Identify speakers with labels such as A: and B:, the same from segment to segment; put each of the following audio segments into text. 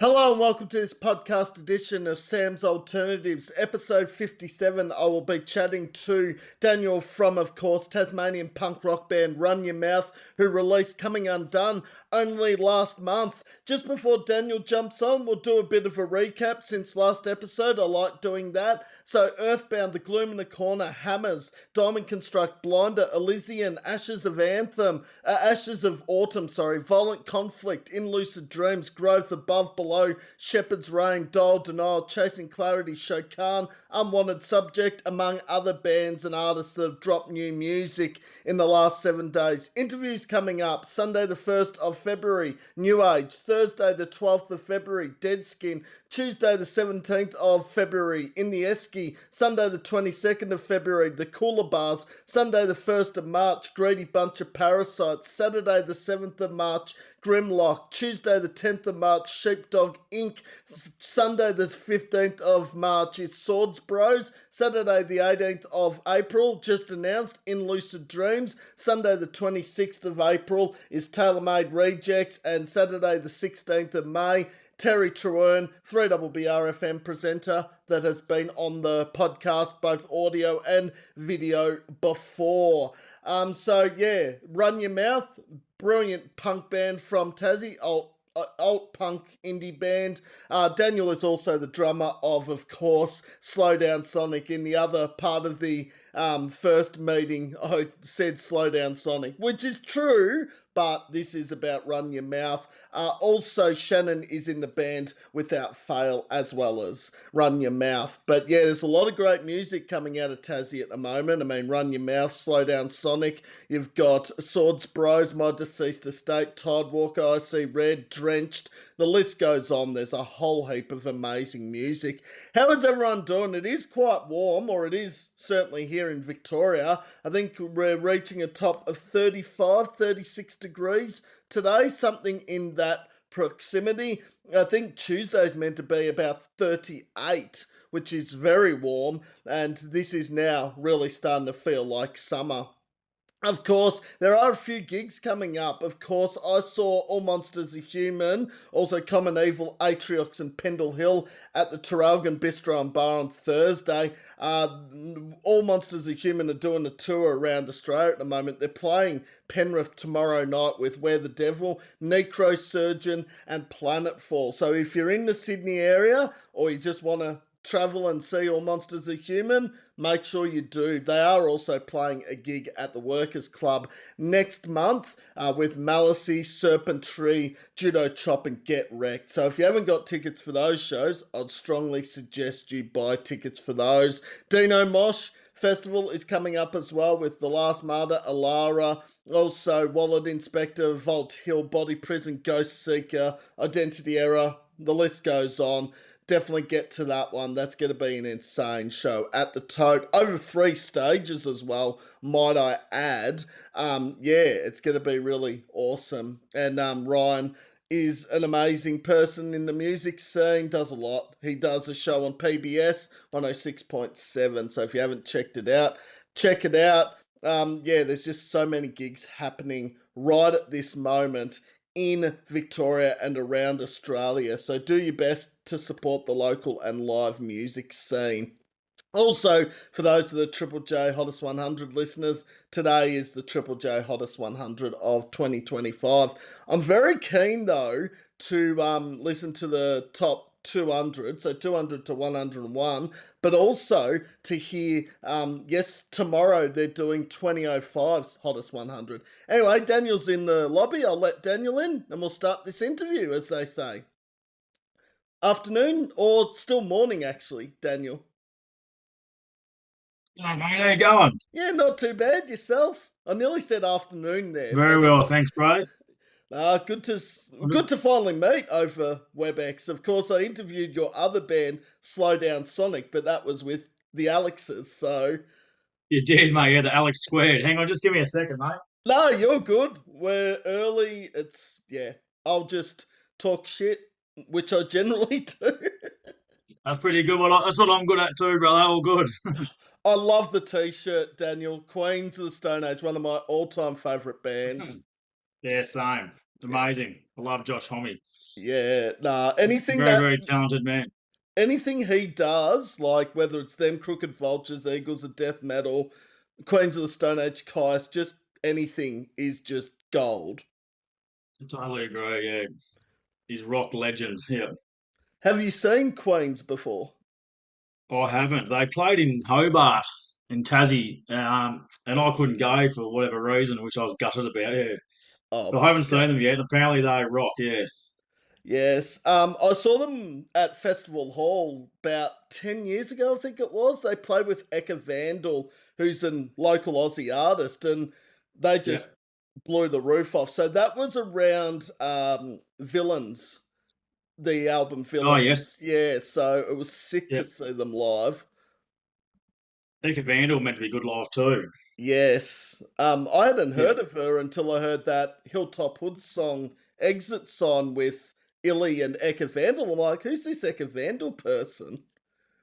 A: Hello and welcome to this podcast edition of Sam's Alternatives, episode 57. I will be chatting to Daniel from, of course, Tasmanian punk rock band Runyamouth, who released Coming Undone only last month. Just before Daniel jumps on, we'll do a bit of a recap since last episode. I like doing that. So Earthbound, The Gloom in the Corner, Hammers, Diamond Construct, Blinder, Elysian, Ashes of Autumn, Violent Conflict, In Lucid Dreams, Growth, Above, Below, Shepherd's Reign, Dial Denial, Chasing Clarity, Shokan, Unwanted Subject, among other bands and artists that have dropped new music in the last 7 days. Interviews coming up, Sunday the 1st of February, New Age, Thursday the 12th of February, Dead Skin, Tuesday the 17th of February, In the Esky, Sunday the 22nd of February, The Cooler Bars, Sunday the 1st of March, Greedy Bunch of Parasites, Saturday the 7th of March, Grimlock, Tuesday the 10th of March, Sheepdog Inc., Sunday the 15th of March is Swords Bros, Saturday the 18th of April, just announced, In Lucid Dreams, Sunday the 26th of April is TaylorMade Rejects, and Saturday the 16th of May, Terry Trewern, 3BBRFM presenter that has been on the podcast, both audio and video before. Runyamouth, brilliant punk band from Tassie, alt punk indie band. Daniel is also the drummer of course, Slow Down Sonic. In the other part of the first meeting, I said Slow Down Sonic, which is true, but this is about Run Your Mouth. Also, Shannon is in the band Without Fail, as well as Run Your Mouth. But yeah, there's a lot of great music coming out of Tassie at the moment. I mean, Run Your Mouth, Slow Down Sonic. You've got Swords Bros, My Deceased Estate, Tidewalker, I See Red, Drenched. The list goes on. There's a whole heap of amazing music. How is everyone doing? It is quite warm, or it is certainly here in Victoria. I think we're reaching a top of 35, 36 degrees today, something in that proximity. I think Tuesday's meant to be about 38, which is very warm, and this is now really starting to feel like summer. Of course, there are a few gigs coming up. Of course, I saw All Monsters Are Human, also Common Evil, Atriox and Pendle Hill at the Terralgan Bistro and Bar on Thursday. All Monsters Are Human are doing a tour around Australia at the moment. They're playing Penrith tomorrow night with Where the Devil, Necrosurgeon and Planetfall. So if you're in the Sydney area or you just want to travel and see All Monsters Are Human, make sure you do. They are also playing a gig at the Workers Club next month with Malice, Serpent Tree, Judo Chop and Get Wrecked. So if you haven't got tickets for those shows, I'd strongly suggest you buy tickets for those. Dino Mosh Festival is coming up as well with The Last Martyr, Alara, also Wallet Inspector, Vault Hill, Body Prison, Ghost Seeker, Identity Error. The list goes on. Definitely get to that one. That's going to be an insane show at the Tote. Over 3 stages as well, might I add. It's going to be really awesome. And Ryan is an amazing person in the music scene, does a lot. He does a show on PBS 106.7. So if you haven't checked it out, check it out. There's just so many gigs happening right at this moment in Victoria and around Australia. So do your best to support the local and live music scene. Also, for those of the Triple J Hottest 100 listeners, today is the Triple J Hottest 100 of 2025. I'm very keen, though, to listen to the top 200, so 200 to 101, but also to hear, tomorrow they're doing 2005's Hottest 100. Anyway, Daniel's in the lobby. I'll let Daniel in and we'll start this interview, as they say. Afternoon, or still morning, actually, Daniel?
B: Hello, mate. How you going?
A: Yeah, not too bad. Yourself? I nearly said afternoon there.
B: Very well, thanks, bro.
A: Good to finally meet over WebEx. Of course, I interviewed your other band, Slow Down Sonic, but that was with the Alexes, so...
B: You did, mate. Yeah, the Alex squared. Hang on, just give me a second, mate.
A: No, you're good. We're early. I'll just talk shit, which I generally do.
B: That's pretty good. Well, that's what I'm good at too, brother. All good.
A: I love the t-shirt, Daniel. Queens of the Stone Age, one of my all-time favourite bands.
B: Yeah, same. Amazing. I love Josh Homme.
A: Yeah, nah.
B: Very, very talented man.
A: Anything he does, like whether it's them Crooked Vultures, Eagles of Death Metal, Queens of the Stone Age, Kais, just anything is just gold.
B: I totally agree. Yeah, he's rock legend. Yeah,
A: Have you seen Queens before?
B: I haven't. They played in Hobart in Tassie, and I couldn't go for whatever reason, which I was gutted about. Yeah,
A: Oh,
B: but I haven't seen them yet. Apparently, they rock. Yes.
A: yes. I saw them at Festival Hall about 10 years ago, I think it was. They played with Eka Vandal, who's a local Aussie artist, and they
B: Yeah.
A: just blew the roof off. So that was around Villains, the album
B: Oh yes.
A: Villains. Yeah, so it was sick
B: Yeah.
A: to see them live.
B: Eka Vandal meant to be good live too.
A: Yes. I hadn't
B: Yeah.
A: heard of her until I heard that Hilltop Hood song Exits on with Illy and Eka Vandal. I'm like, who's this Eka Vandal person?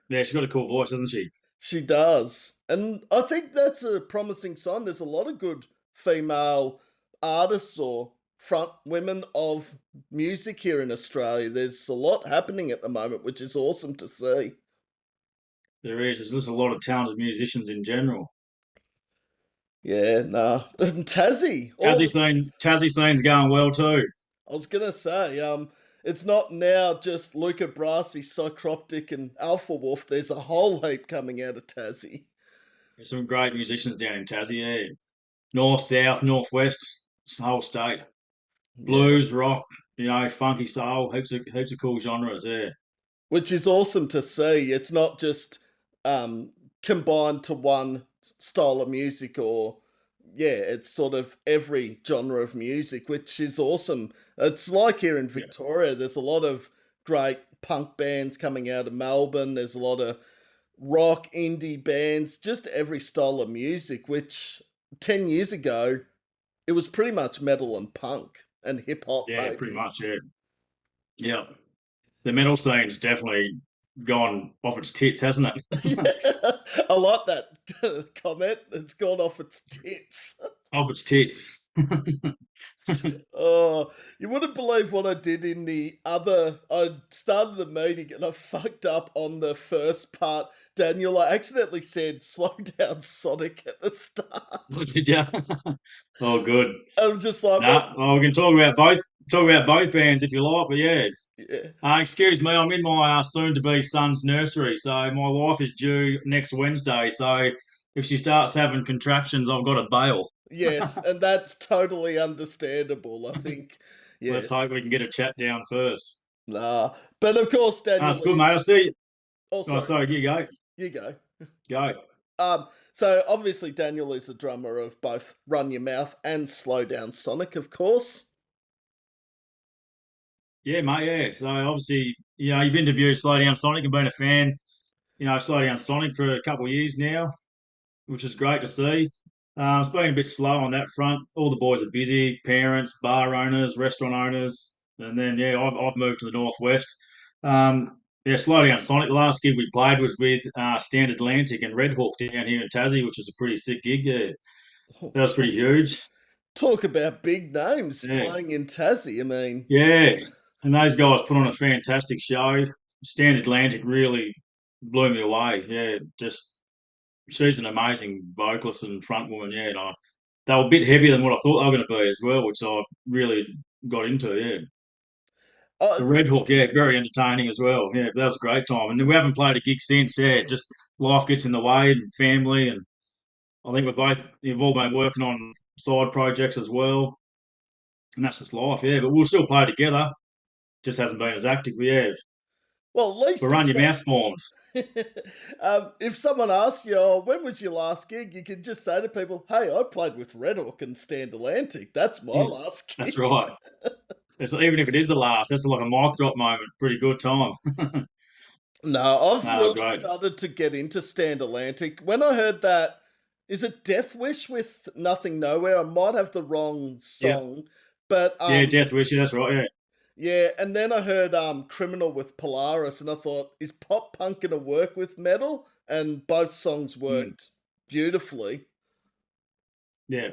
B: Yeah, she's got a cool voice, doesn't she?
A: She does. And I think that's a promising sign. There's a lot of good female artists or front women of music here in Australia. There's a lot happening at the moment, which is awesome to see.
B: There is. There's just a lot of talented musicians in general.
A: Yeah, nah. And Tassie, all
B: Tassie
A: this.
B: scene, Tassie scene's going well too.
A: I was gonna say, it's not now just Luca Brasi, Psychroptic, and Alpha Wolf. There's a whole heap coming out of Tassie.
B: There's some great musicians down in Tassie. Yeah, north, south, northwest, it's the whole state.
A: Yeah,
B: Blues, rock, funky soul, heaps of cool genres. Yeah,
A: which is awesome to see. It's not just um, combined to one style of music, or yeah, it's sort of every genre of music, which is awesome. It's like here in
B: yeah,
A: Victoria. There's a lot of great punk bands coming out of Melbourne. There's a lot of rock, indie bands, just every style of music, which 10 years ago, it was pretty much metal and punk and hip hop,
B: yeah. Pretty
A: maybe.
B: much. Yeah, yeah. The metal scene's definitely gone off its tits, hasn't
A: Yeah,
B: it?
A: I like that comment. It's gone off its tits.
B: Off its tits.
A: Oh, you wouldn't believe what I did in the other. I started the meeting and I fucked up on the first part. Daniel, I accidentally said slow down Sonic at the start.
B: What did you? Oh, good.
A: I was just like, well,
B: Nah, well, we can talk about both bands if you like, but yeah.
A: yeah.
B: Excuse me, I'm in my soon-to-be son's nursery, so my wife is due next Wednesday. So if she starts having contractions, I've got to bail.
A: Yes, and that's totally understandable. I think,
B: Let's hope
A: yes.
B: we can get a chat down first.
A: Nah. But of course, Daniel
B: That's good, mate. I
A: is.
B: see.
A: Oh,
B: Oh,
A: sorry.
B: sorry. You go.
A: You go.
B: Go.
A: So obviously, Daniel is the drummer of both Runyamouth and Slow Down Sonic, of course.
B: Yeah, mate. Yeah. So obviously, you've interviewed Slow Down Sonic and been a fan. Slow Down Sonic for a couple of years now, which is great to see. It's been a bit slow on that front. All the boys are busy, parents, bar owners, restaurant owners, and then I've moved to the northwest. Yeah, Slow Down Sonic. The last gig we played was with Stand Atlantic and Red Hawk down here in Tassie, which was a pretty sick gig. Yeah,
A: Oh,
B: that was pretty huge.
A: talk about big names
B: Yeah,
A: playing in Tassie. I mean,
B: yeah, and those guys put on a fantastic show. Stand Atlantic really blew me away. Yeah, just she's an amazing vocalist and front woman. Yeah, and they were a bit heavier than what I thought they were going to be as well, which I really got into. Yeah,
A: uh,
B: the Red Hawk, yeah, very entertaining as well. Yeah, that was a great time, and we haven't played a gig since. Yeah, just life gets in the way and family, and I think we've all been working on side projects as well, and that's just life. Yeah, but we'll still play together. Just hasn't been as active. Yeah,
A: well, at
B: but
A: least
B: Run Your Mouse formed.
A: if someone asks you, oh, when was your last gig, you can just say to people, hey, I played with Red Hawk and Stand Atlantic. That's my
B: Yeah,
A: last
B: that's
A: gig.
B: right. Even if it is the last, that's like a mic drop moment. Pretty good time.
A: No, I've
B: No,
A: really
B: great.
A: started to get into Stand Atlantic. When I heard that, is it Death Wish with Nothing Nowhere? I might have the wrong
B: Yeah,
A: song, but
B: yeah, Death Wish. Yeah, that's right. Yeah.
A: yeah. And then I heard Criminal with Polaris, and I thought, is pop punk gonna work with metal? And both songs
B: Mm.
A: worked beautifully.
B: Yeah.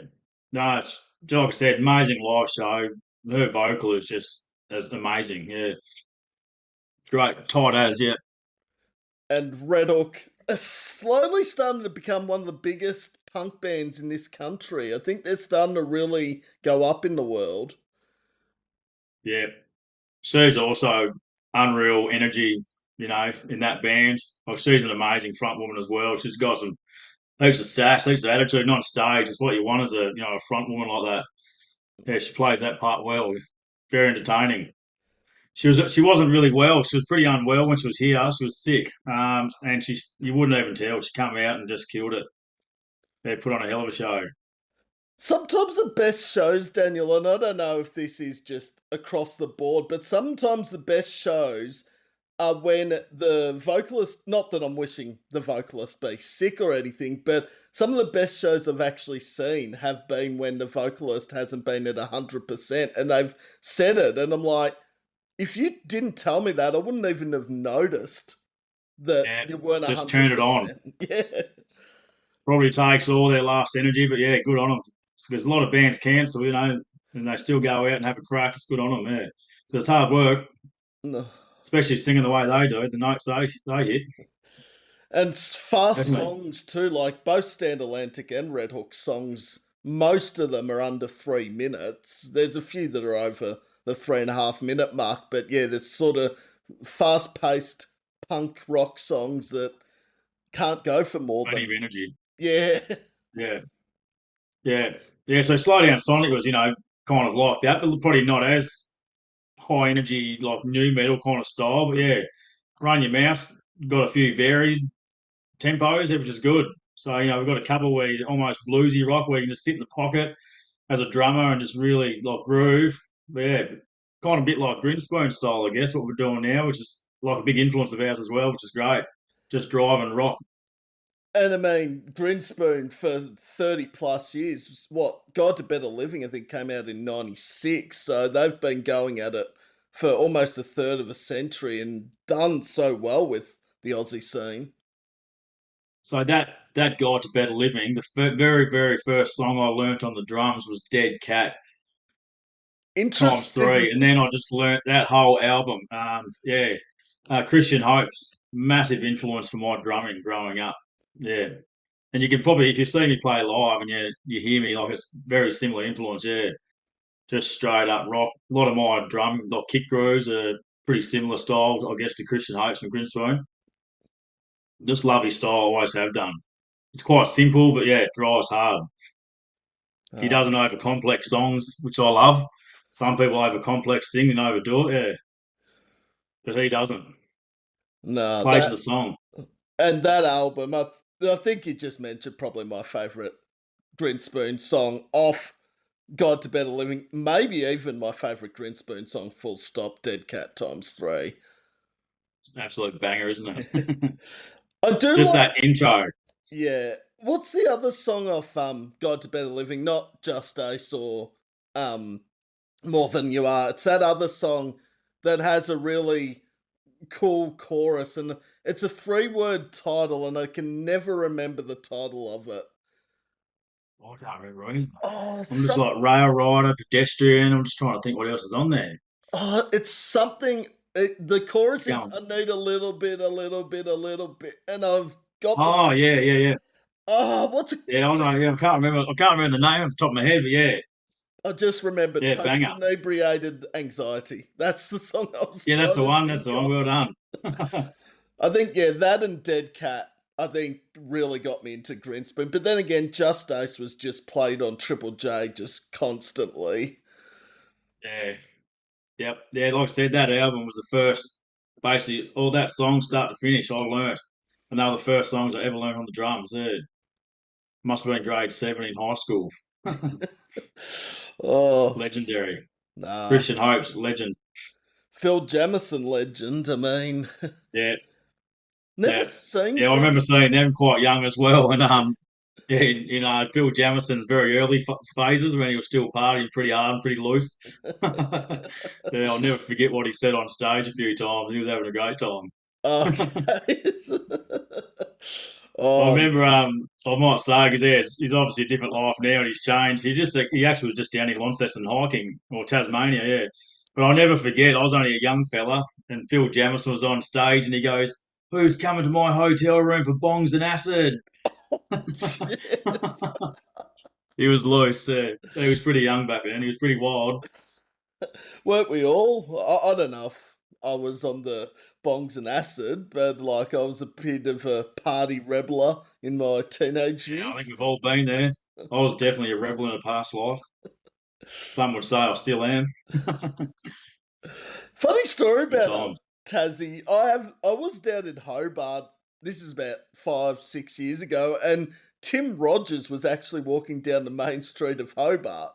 B: No, it's like I said, amazing live show. her vocal is just as amazing. Yeah, great, tight as yeah.
A: And Red Hook are slowly starting to become one of the biggest punk bands in this country. I think they're starting to really go up in the world.
B: Yeah, she's also unreal energy, in that band. Like she's an amazing front woman as well. She's got some heaps of sass, heaps of attitude, not on stage. It's what you want as a front woman like that. Yeah, she plays that part well. Very entertaining. She wasn't really well. She was pretty unwell when she was here. She was sick, and you wouldn't even tell. She come out and just killed it. They put on a hell of a show.
A: Sometimes the best shows, Daniel, and I don't know if this is just across the board, but sometimes the best shows are when the vocalist, not that I'm wishing the vocalist be sick or anything, but some of the best shows I've actually seen have been when the vocalist hasn't been at 100% and they've said it. And I'm like, if you didn't tell me that, I wouldn't even have noticed that
B: Yeah,
A: you weren't
B: just turn it on.
A: 100%. Yeah.
B: Probably takes all their last energy, but yeah, good on them. Because a lot of bands cancel, and they still go out and have a crack. It's good on them, yeah. But it's hard work,
A: No.
B: especially singing the way they do. The notes they hit,
A: And fast
B: definitely.
A: songs too, like both Stand Atlantic and Red Hook songs, most of them are under 3 minutes. There's a few that are over the 3.5 minute mark, but yeah, there's sort of fast paced punk rock songs that can't go for more
B: Plenty
A: than,
B: of energy.
A: yeah.
B: Yeah, yeah, yeah. So Slow Down Sonic was, kind of like that, but probably not as high energy, like new metal kind of style. But yeah, Run Your Mouth got a few varied tempos, which is good. So, we've got a couple where you almost bluesy rock where you can just sit in the pocket as a drummer and just really like groove. But yeah, kind of a bit like Grinspoon style, I guess, what we're doing now, which is like a big influence of ours as well, which is great. Just drive and rock.
A: And I mean, Grinspoon for 30 plus years, what, Guide to Better Living, I think, came out in 96. So they've been going at it for almost a third of a century and done so well with the Aussie scene.
B: So that guide to better living, the very very first song I learnt on the drums was Dead Cat times three,
A: Interesting.
B: and then I just learnt that whole album. Yeah, Christian Hopes, massive influence for my drumming growing up. Yeah, and you can probably, if you see me play live and you hear me, like it's very similar influence. Yeah, just straight up rock. A lot of my drum, like kick grooves, are pretty similar style, I guess, to Christian Hopes and Grinspoon. Just lovely style, always have done. It's quite simple, but yeah, it drives hard. He
A: Ah,
B: doesn't over complex songs, which I love. Some people over complex sing and overdo it, yeah, but he doesn't.
A: no,
B: Play to the song.
A: and that album, I think you just mentioned probably my favourite Grinspoon song off Guide to Better Living. Maybe even my favourite Grinspoon song, full stop, Dead Cat times three.
B: Absolute banger, isn't it?
A: I do
B: Just
A: like,
B: that intro.
A: yeah. What's the other song off Guide to Better Living? Not Just Ace or um More Than You Are. It's that other song that has a really cool chorus, and it's a 3 word title, and I can never remember the title of it.
B: I can't remember. Either.
A: Oh,
B: I'm just like rail rider, pedestrian. I'm just trying to think what else is on there.
A: it's something. The chorus
B: Go
A: is
B: on.
A: "I need a little bit, a little bit, a little bit," and I've got the.
B: Oh yeah, yeah, yeah.
A: What's it?
B: Yeah, I was like, yeah, I can't remember. I can't remember the name off the top of my head, but yeah,
A: I just remembered
B: yeah,
A: post
B: banger.
A: inebriated anxiety. That's the song I was
B: Yeah, that's
A: trying
B: the
A: to
B: one. That's
A: think
B: the one.
A: of.
B: Well done.
A: I think yeah, that and Dead Cat. I think really got me into Grinspoon. But then again, Just Ace was just played on Triple J just constantly.
B: Yeah, yep, yeah. Like I said, that album was the first. Basically, all that song, start to finish, I learnt, and they were the first songs I ever learned on the drums. Yeah, must have been grade 7 in high school.
A: Oh,
B: Legendary.
A: nah.
B: Christian Hopes, legend.
A: Phil Jamison legend. I mean,
B: Yeah,
A: never
B: yeah,
A: seen
B: yeah. I remember
A: Grim.
B: seeing them quite young as well, and yeah, Phil Jamison's very early phases when he was still partying pretty hard and pretty loose. Yeah, I'll never forget what he said on stage a few times. He was having a great time.
A: Okay.
B: I
A: Oh,
B: remember, I might say, because he's obviously a different life now and he's changed. He actually was just down in Launceston hiking, or Tasmania, yeah. But I'll never forget, I was only a young fella, and Phil Jamison was on stage, and he goes, "Who's coming to my hotel room for bongs and acid?"
A: shit.
B: He was loose. He was pretty young back then. He was pretty wild.
A: Weren't we all? I don't know if I was on the bongs and acid, but like I was a bit of a party rebeler in my teenage
B: Yeah, I think
A: years.
B: we've all been there. I was definitely a rebel in a past life. Some would say I still am.
A: Funny story
B: Good
A: about
B: times.
A: Tassie. I was down in Hobart. This is about 5, 6 years ago, and Tim Rogers was actually walking down the main street of Hobart.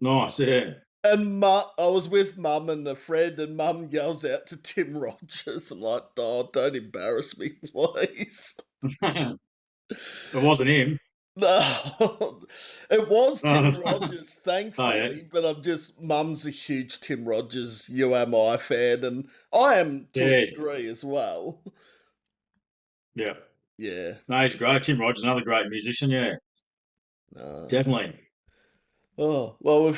B: Nice, yeah.
A: And I was with Mum and a friend, and Mum yells out to Tim Rogers. I'm like, "Oh, don't embarrass me, please."
B: It wasn't him.
A: No, it was Tim
B: Oh,
A: Rogers,
B: yeah.
A: thankfully, but I'm just, Mum's a huge Tim Rogers UMI fan, and I am to a
B: Yeah,
A: degree as well.
B: yeah.
A: Yeah.
B: No, he's great. Tim Rogers, another great musician. Yeah,
A: Uh,
B: definitely.
A: oh, well,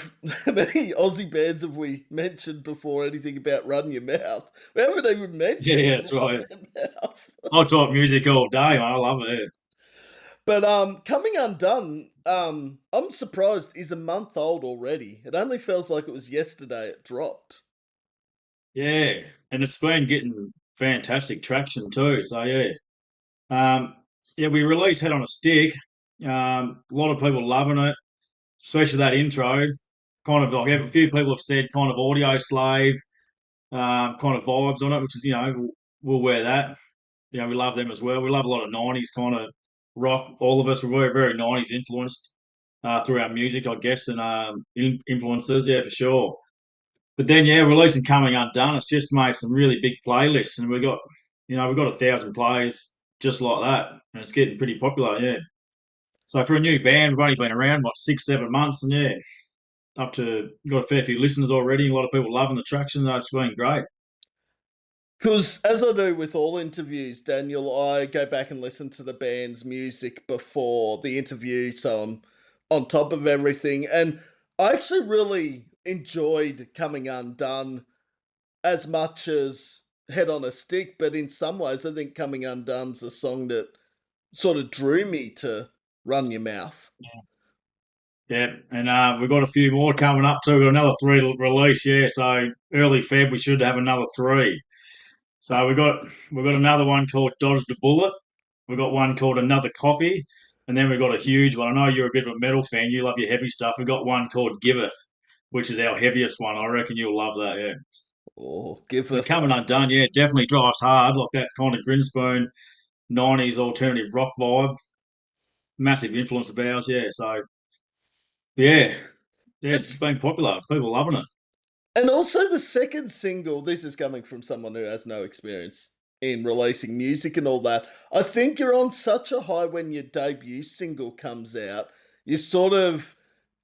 A: how many Aussie bands have we mentioned before anything about Run Your Mouth? We haven't even
B: Yeah,
A: mentioned
B: yeah, that's
A: Run
B: right.
A: Your Mouth.
B: I'll talk music all day. I love it.
A: But Coming Undone, I'm surprised is a month old already. It only feels like it was yesterday it dropped.
B: Yeah, and it's been getting fantastic traction too. So yeah, um, yeah, we released Head on a Stick. A lot of people loving it, especially that intro. Kind of like a few people have said, kind of audio slave, kind of vibes on it, which is we'll wear that. We love them as well. We love a lot of '90s kind of rock. All of us were very very '90s influenced through our music, I guess, and influences. Yeah, for sure. But then, yeah, releasing Coming Undone, it's just made some really big playlists, and we got 1,000 plays just like that, and it's getting pretty popular. Yeah. So for a new band, we've only been around what 6, 7 months, and yeah, up to got a fair few listeners already. A lot of people loving the traction. It's been great.
A: Because, as I do with all interviews, Daniel, I go back and listen to the band's music before the interview, so I'm on top of everything. And I actually really enjoyed Coming Undone as much as Head on a Stick, but in some ways, I think Coming Undone's a song that sort of drew me to Run Your Mouth.
B: Yeah, and we've got a few more coming up too. We've got another three to release. Yeah, so early Feb we should have another three. So we've got another one called Dodge the Bullet. We've got one called Another Coffee, and then we've got a huge one. I know you're a bit of a metal fan. You love your heavy stuff. We've got one called Giveth, which is our heaviest one. I reckon you'll love that. Yeah.
A: Or
B: The
A: Giveth.
B: Coming Undone, yeah, definitely drives hard, like that kind of Grinspoon '90s alternative rock vibe. Massive influence of ours. Yeah. So yeah, yeah, it's
A: It's
B: been popular. People loving it.
A: And also the second single, this is coming from someone who has no experience in releasing music and all that. I think you're on such a high when your debut single comes out. You're sort of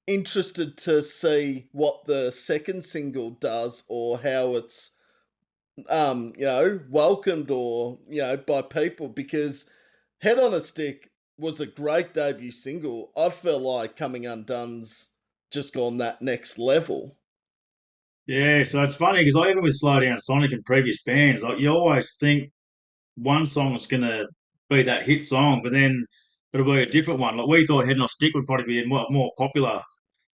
A: interested to see what the second single does or how it's welcomed or, by people because Head on a Stick was a great debut single. I feel like Coming Undone's just gone that next level.
B: Yeah, so it's funny because even with Slow Down Sonic and previous bands, like you always think one song is gonna be that hit song, but then it'll be a different one. Like we thought Head on a Stick would probably be more popular.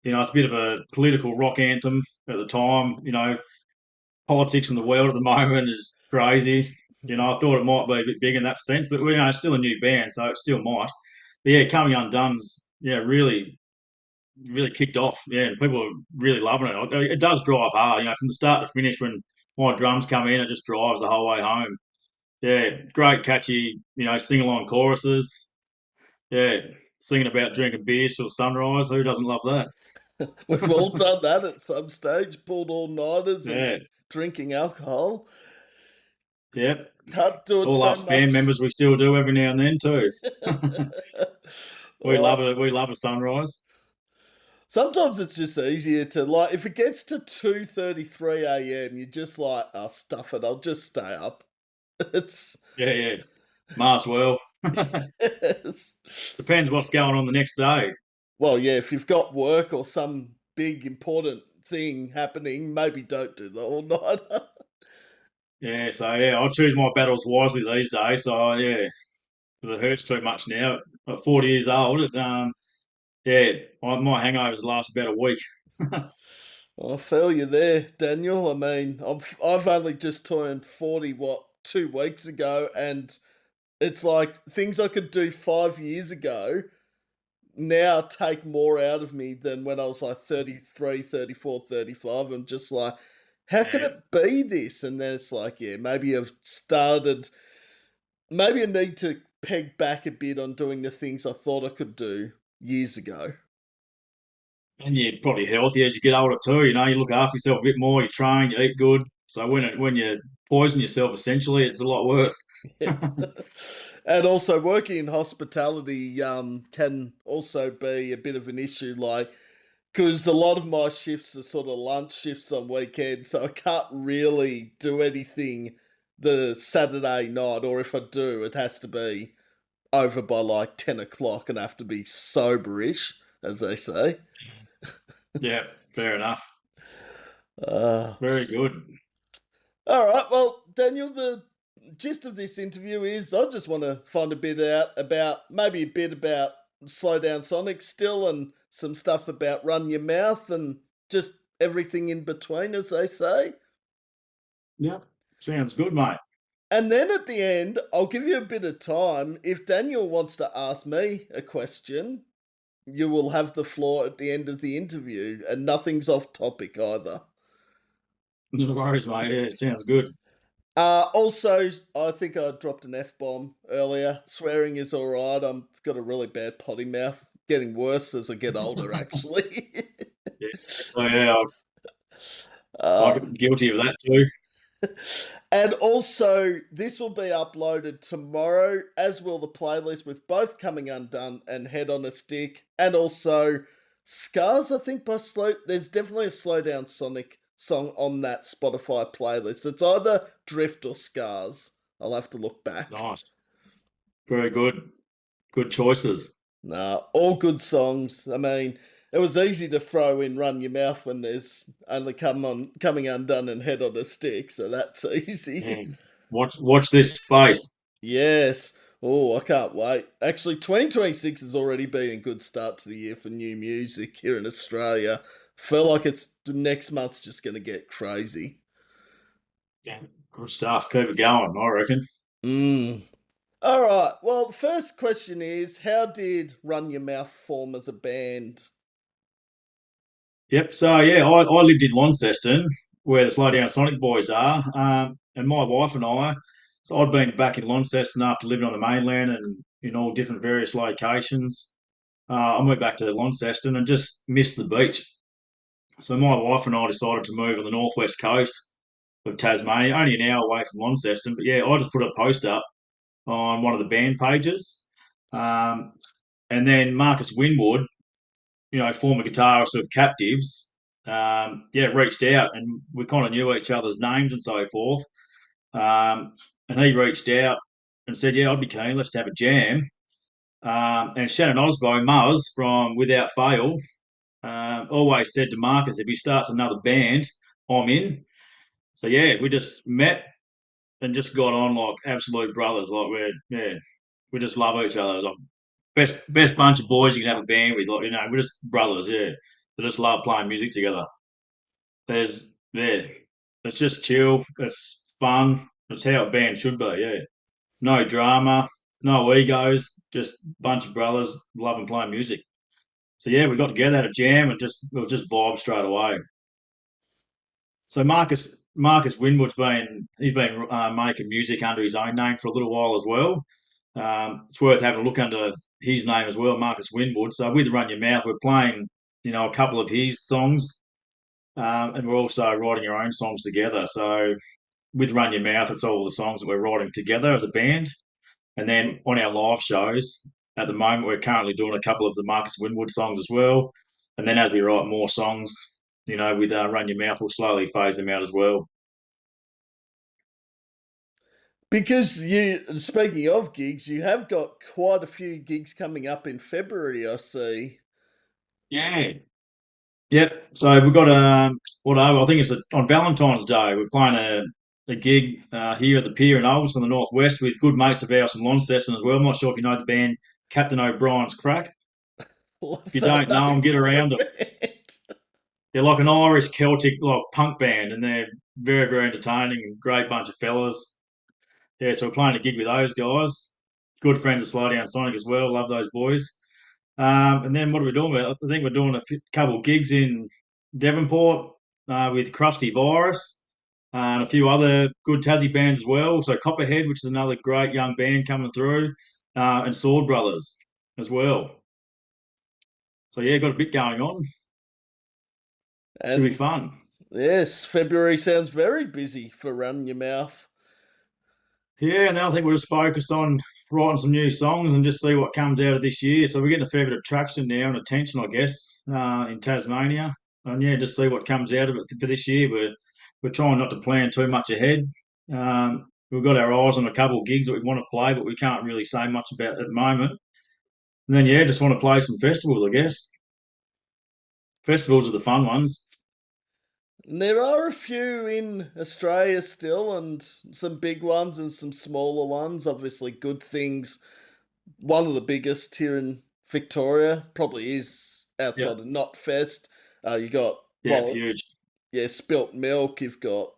B: It's a bit of a political rock anthem at the time. Politics in the world at the moment is crazy. I thought it might be a bit big in that sense, but it's still a new band, so it still might. But yeah, Coming Undone's really really kicked off. Yeah, and people are really loving it. It does drive hard, from the start to finish. When my drums come in, it just drives the whole way home. Yeah, great, catchy, sing along choruses. Yeah, singing about drinking beer till sunrise. Who doesn't love that?
A: We've all done that at some stage, pulled all nighters and
B: Yeah,
A: drinking alcohol.
B: yep.
A: Can't do it
B: All
A: so
B: us band
A: much.
B: members, we still do every now and then too. We love
A: Oh,
B: it. We love a sunrise.
A: sometimes it's just easier to like if it gets to 2:33 a.m. You're just like, oh stuff it, I'll just stay up. It's
B: Yeah, yeah. Mars well.
A: Yes.
B: Depends what's going on the next day.
A: Well, yeah, if you've got work or some big important thing happening, maybe don't do the all nighter.
B: Yeah, so yeah, I choose my battles wisely these days. So yeah, if it hurts too much now. At 40 years old, yeah, my hangovers last about a week.
A: I feel you there, Daniel. I mean, I've only just turned 40, what, 2 weeks ago, and it's like things I could do 5 years ago now take more out of me than when I was like 33, 34, 35. I'm just like, how could
B: Yeah.
A: it be this? And then it's like, yeah, maybe I've started, maybe I need to peg back a bit on doing the things I thought I could do years ago.
B: And you're probably healthy as you get older too. You know, you look after yourself a bit more. You train, you eat good. So when you poison yourself, essentially, it's a lot worse.
A: And also, working in hospitality can also be a bit of an issue, like, because a lot of my shifts are sort of lunch shifts on weekends, so I can't really do anything the Saturday night, or if I do, it has to be over by like 10 o'clock and I have to be soberish, as they say.
B: Yeah, fair enough.
A: Uh,
B: Very good.
A: all right, well, Daniel, the gist of this interview is I just want to find a bit out about, maybe a bit about Slow Down Sonic still, and some stuff about Run Your Mouth, and just everything in between, as they say.
B: Yep, sounds good, mate.
A: And then at the end, I'll give you a bit of time. If Daniel wants to ask me a question, you will have the floor at the end of the interview, and nothing's off topic either.
B: No worries, mate. Yeah, sounds good.
A: Also, I think I dropped an F bomb earlier. Swearing is alright. I've got a really bad potty mouth. Getting worse as I get older, actually.
B: Yeah, so, yeah, I'm
A: um,
B: guilty of that too.
A: and also, this will be uploaded tomorrow, as will the playlist with both Coming Undone and Head on a Stick, and also Scars, I think, by Slow. There's definitely a Slow Down Sonic song on that Spotify playlist. It's either Drift or Scars. I'll have to look back.
B: Nice. Very good. Good choices.
A: Nah, all good songs. I mean, it was easy to throw in Run Your Mouth when there's only Coming Undone and Head on a Stick, so that's easy.
B: And watch this space.
A: Yes. Oh, I can't wait. Actually, 2026 has already been a good start to the year for new music here in Australia. Feel like it's next month's just going to get crazy.
B: Yeah, good stuff. Keep it going, I reckon.
A: Mm. All right. Well, the first question is, how did Run Your Mouth form as a band?
B: Yep. So yeah, I lived in Launceston, where the Slow Down Sonic Boys are, and my wife and I. So I'd been back in Launceston after living on the mainland and in all different various locations. I moved back to Launceston and just missed the beach. So my wife and I decided to move on the northwest coast of Tasmania, only an hour away from Launceston. But yeah, I just put a post up on one of the band pages, um, and then Marcus Winwood, former guitarist of Captives, yeah, reached out and we kind of knew each other's names and so forth. And he reached out and said, "Yeah, I'd be keen. Let's have a jam." And Shannon Osbo, Muzz from Without Fail, always said to Marcus, if he starts another band, I'm in. So yeah, we just met and just got on like absolute brothers. Like we just love each other. Like best bunch of boys you can have a band with. Like we're just brothers. Yeah, they just love playing music together. Yeah, it's just chill. It's fun. It's how a band should be. Yeah, no drama, no egos. Just bunch of brothers loving playing music. So yeah, we got together, had a jam, and just it was just vibe straight away. So Marcus Winwood's been making music under his own name for a little while as well. It's worth having a look under his name as well, Marcus Winwood. So with Run Your Mouth, we're playing a couple of his songs, and we're also writing our own songs together. So with Run Your Mouth, it's all the songs that we're writing together as a band. And then on our live shows, at the moment, we're currently doing a couple of the Marcus Winwood songs as well. And then as we write more songs, with Run Your Mouth, we'll slowly phase them out as well.
A: Because speaking of gigs, you have got quite a few gigs coming up in February, I see.
B: Yeah. Yep. So we've got I think it's on Valentine's Day. We're playing a gig here at the pier in Ulster in the northwest with good mates of ours from Launceston as well. I'm not sure if you know the band Captain O'Brien's Crack. If
A: Love
B: you
A: that
B: don't know
A: name
B: them, get
A: for a
B: around them.
A: band.
B: They're like an Irish Celtic like punk band, and they're very very entertaining and great bunch of fellas. Yeah, so we're playing a gig with those guys. Good friends of Slowdown Sonic as well. Love those boys. And then what are we doing? I think we're doing a couple of gigs in Devonport with Krusty Virus and a few other good Tassie bands as well. So Copperhead, which is another great young band coming through, and Sword Brothers as well. So yeah, got a bit going on. Should be
A: And
B: fun.
A: yes, February sounds very busy for Run Your Mouth.
B: Yeah, and then I think we'll just focus on writing some new songs and just see what comes out of this year. So we're getting a fair bit of traction now and attention, I guess, in Tasmania. And yeah, just see what comes out of it for this year. We're trying not to plan too much ahead. We've got our eyes on a couple of gigs that we want to play, but we can't really say much about at the moment. And then yeah, just want to play some festivals, I guess. Festivals are the fun ones.
A: And there are a few in Australia still, and some big ones and some smaller ones. Obviously, good things. One of the biggest here in Victoria probably is
B: Yeah,
A: outside of Not Fest. You got,
B: yeah,
A: well,
B: huge.
A: yeah, Spilt Milk. You've got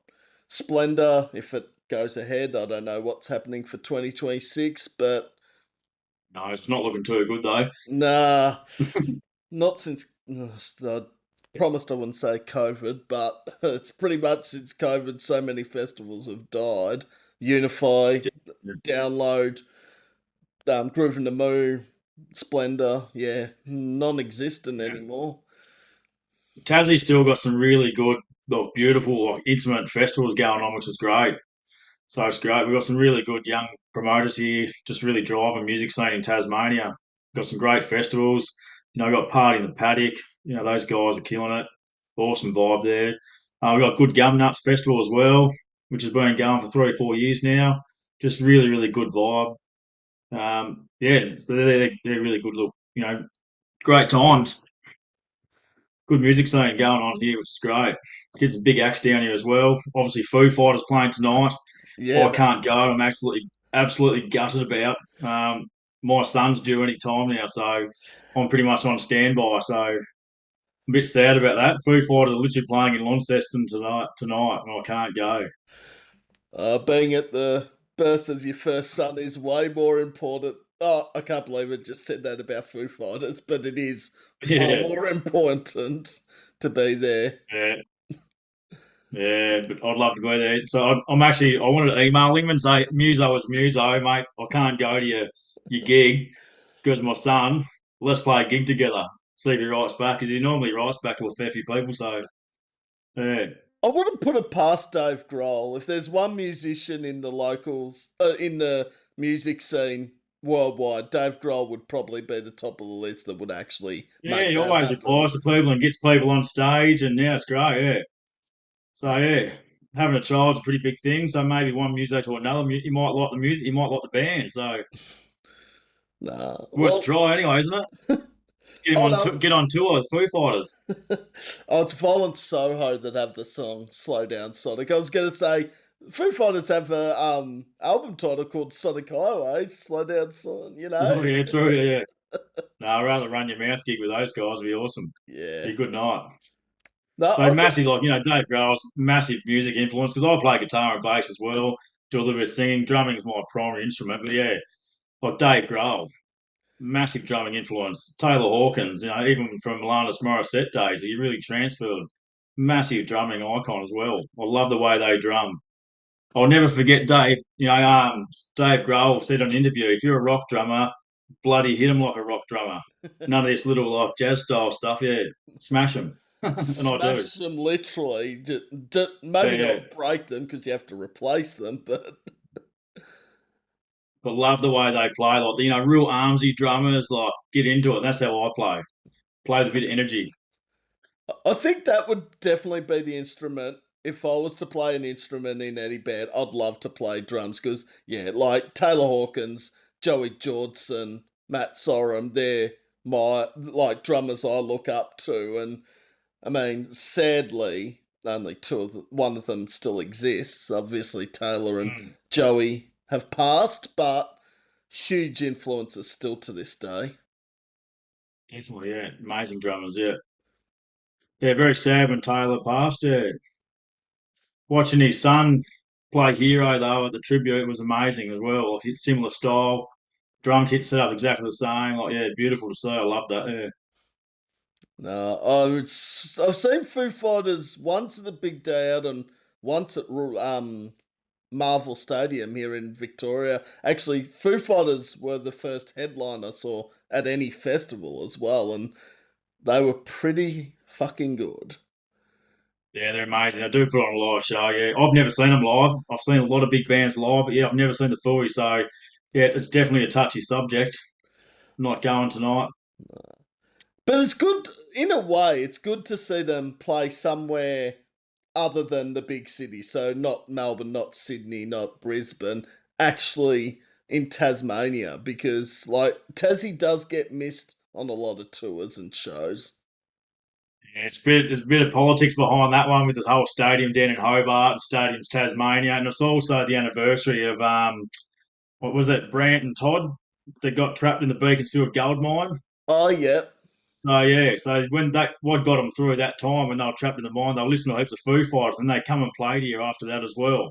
A: Splendor. If it goes ahead, I don't know what's happening for 2026, but
B: No, it's not looking too good though.
A: nah, not since. I promised I wouldn't say COVID, but it's pretty much since COVID, so many festivals have died. Unify, Download, Groove in the Moo, Splendor, yeah, non-existent
B: Yeah.
A: anymore.
B: Tassie's still got some really good, like, beautiful, like, intimate festivals going on, which is great. So it's great. We've got some really good young promoters here, just really driving music scene in Tasmania. Got some great festivals. We've got Party in the Paddock. Those guys are killing it. Awesome vibe there. We've got Good Gum Nuts Festival as well, which has been going for 3 or 4 years now. Just really, really good vibe. Yeah, so they're really good look, great times. Good music scene going on here, which is great. Get some big acts down here as well. Obviously, Foo Fighters playing tonight.
A: Yeah,
B: I
A: that
B: can't go. I'm absolutely gutted about. My son's due any time now, so I'm pretty much on standby. So I'm a bit sad about that. Foo Fighters are literally playing in Launceston tonight, and I can't go.
A: being at the birth of your first son is way more important. Oh, I can't believe I just said that about Foo Fighters, but it is far
B: Yeah,
A: more important to be there.
B: yeah, yeah. But I'd love to be there. So I wanted to email him and say, Muso is Muso, mate. I can't go to your gig because my son. Let's play a gig together. See if he writes back because he normally writes back to a fair few people. So yeah.
A: I wouldn't put it past Dave Grohl. If there's one musician in the locals, in the music scene worldwide, Dave Grohl would probably be the top of the list that would actually
B: Yeah,
A: make
B: he
A: that
B: always
A: happen.
B: replies to people and gets people on stage, and yeah, it's great. Yeah, so yeah, having a child's a pretty big thing. So maybe one music to another, you might like the music, you might like the band. So
A: Nah,
B: worth a
A: well,
B: try anyway, isn't it?
A: oh no,
B: Get on tour with Foo Fighters.
A: oh, it's Violent Soho that have the song "Slow Down Sonic." I was gonna say Foo Fighters have a album title called "Sonic Highway." Slow down, son. You
B: Oh
A: know.
B: yeah, true. Yeah, yeah. No, I'd rather run your mouth gig with those guys. Would be awesome.
A: Yeah.
B: Be a good night.
A: No,
B: So
A: I got.
B: massive, like Dave Grohl's massive music influence because I play guitar and bass as well. Do a little bit of singing. Drumming is my primary instrument, but yeah, like Dave Grohl. Massive drumming influence. Taylor Hawkins, even from Alanis Morissette days, he really transferred. Massive drumming icon as well. I love the way they drum. I'll never forget Dave. Dave Grohl said on an interview, "If you're a rock drummer, bloody hit him like a rock drummer. None of this little like jazz style stuff. Yeah, smash them." And I do.
A: Smash them literally.
B: Yeah,
A: Maybe
B: yeah.
A: not break them because you have to replace them, but
B: But love the way they play. Like real armsy drummers. Like get into it. That's how I play. Play with a bit of energy.
A: I think that would definitely be the instrument if I was to play an instrument in any band, I'd love to play drums because, yeah, like Taylor Hawkins, Joey Jordison, Matt Sorum, they're my like drummers I look up to. And I mean, sadly, only one of them still exists. Obviously, Taylor and
B: Mm,
A: Joey have passed, but huge influences still to this day.
B: definitely, yeah. Amazing drummers, yeah. Yeah, very sad when Taylor passed. Yeah. Watching his son play hero though at the tribute was amazing as well. Like it's similar style, drum kit set up exactly the same. Like yeah, beautiful to see. I love that. Yeah,
A: No, I've seen Foo Fighters once at the Big Day Out and once at Marvel Stadium here in Victoria. Actually, Foo Fighters were the first headline I saw at any festival as well, and they were pretty fucking good.
B: yeah, they're amazing. They do put on a live show. Yeah, I've never seen them live. I've seen a lot of big bands live, but yeah, I've never seen the Fooey. So yeah, it's definitely a touchy subject. I'm not going tonight.
A: But it's good, in a way, it's good to see them play somewhere other than the big city. So, not Melbourne, not Sydney, not Brisbane, actually in Tasmania, because, like, Tassie does get missed on a lot of tours and shows.
B: Yeah, there's a bit of politics behind that one with this whole stadium down in Hobart and stadiums Tasmania, and it's also the anniversary of what was it, Brant and Todd that got trapped in the Beaconsfield gold mine.
A: Oh, yeah.
B: So yeah, so when that what got them through that time when they were trapped in the mine, they were listening to heaps of Foo Fighters, and they come and played here after that as well.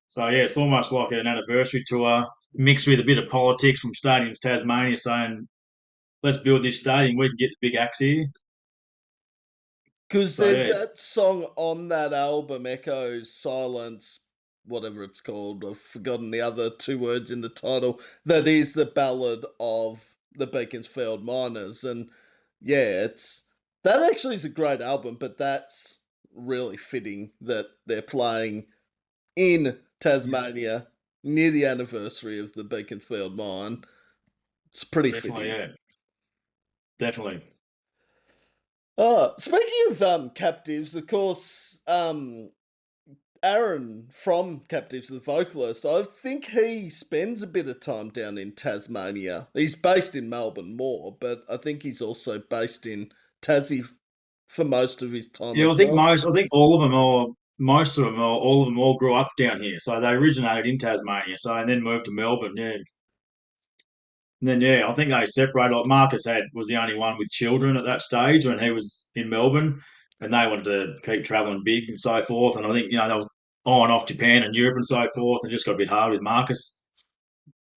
B: So yeah, it's almost like an anniversary tour mixed with a bit of politics from Stadiums Tasmania saying, "Let's build this stadium, we can get the big acts here."
A: Because
B: So
A: there's
B: yeah,
A: that song on that album, Echoes, Silence, whatever it's called. I've forgotten the other two words in the title. That is the ballad of the Beaconsfield Miners. And yeah, that actually is a great album, but that's really fitting that they're playing in
B: yeah,
A: Tasmania near the anniversary of the Beaconsfield mine. It's pretty
B: definitely,
A: fitting.
B: yeah, definitely.
A: Speaking of captives, of course, Aaron from Captives, the vocalist, I think he spends a bit of time down in Tasmania. He's based in Melbourne more, but I think he's also based in Tassie for most of his time
B: Yeah,
A: as well.
B: I think all of them, or most of them, or all of them, all grew up down here. So they originated in Tasmania, so and then moved to Melbourne. Yeah, and then yeah, I think they separated. Like Marcus had was the only one with children at that stage when he was in Melbourne, and they wanted to keep travelling big and so forth. And I think they were on and off Japan and Europe and so forth, and just got a bit hard with Marcus,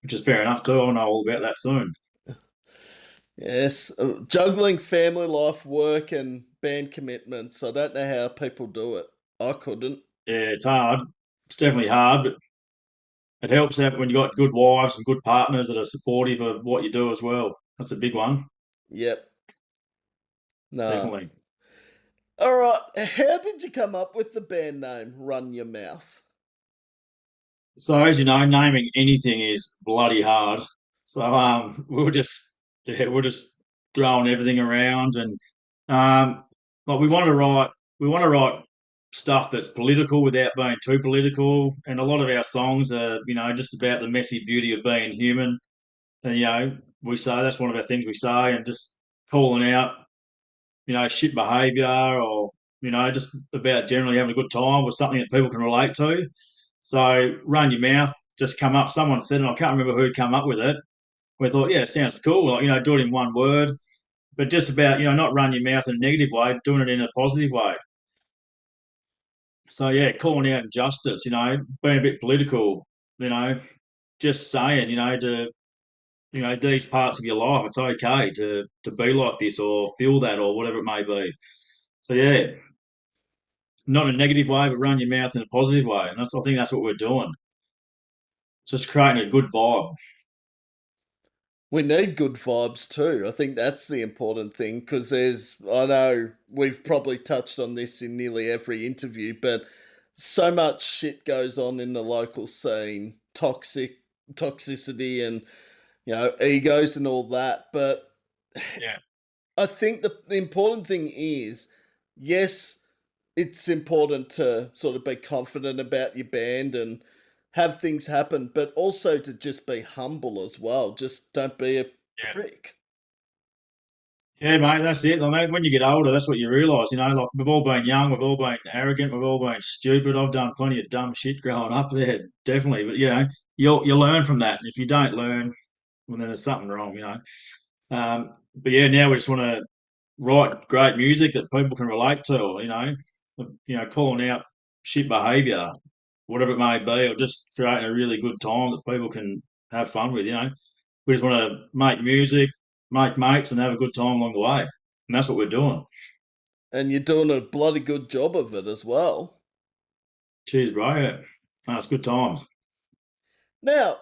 B: which is fair enough too. I'll know all about that soon.
A: Yes, juggling family life, work, and band commitments. I don't know how people do it. I couldn't.
B: Yeah, it's hard. It's definitely hard, but it helps out when you got good wives and good partners that are supportive of what you do as well. That's a big one,
A: Yep. No.
B: definitely.
A: All right. How did you come up with the band name Run Your Mouth?
B: So as you know, naming anything is bloody hard. So we're just throwing everything around and like we want to write stuff that's political without being too political. And a lot of our songs are just about the messy beauty of being human. And we say that's one of our things we say, and just calling out shit behaviour or just about generally having a good time was something that people can relate to. So run your mouth just come up. Someone said, and I can't remember who came up with it. We thought, yeah, it sounds cool. Like do it in one word, but just about not run your mouth in a negative way, doing it in a positive way. So yeah, calling out injustice. Being a bit political. Just saying, to these parts of your life, it's okay to be like this or feel that or whatever it may be. So yeah, not in a negative way, but run your mouth in a positive way. And I think that's what we're doing. Just creating a good vibe.
A: We need good vibes too. I think that's the important thing because I know we've probably touched on this in nearly every interview, but so much shit goes on in the local scene, toxicity and, egos and all that. But
B: Yeah.
A: I think the important thing is, yes, it's important to sort of be confident about your band and have things happen, but also to just be humble as well. Just don't be a
B: Yeah.
A: prick.
B: Yeah, mate, that's it. I mean, when you get older, that's what you realise. You know, like we've all been young, we've all been arrogant, we've all been stupid. I've done plenty of dumb shit growing up there, definitely. But you know, you learn from that. If you don't learn, well, then there's something wrong. You know. But yeah, now we just want to write great music that people can relate to. Or, calling out shit behaviour, whatever it may be, or just creating a really good time that people can have fun with. You know, we just want to make music, make mates, and have a good time along the way, and that's what we're doing.
A: And you're doing a bloody good job of it as well.
B: Cheers, bro. Yeah, that's good times.
A: Now,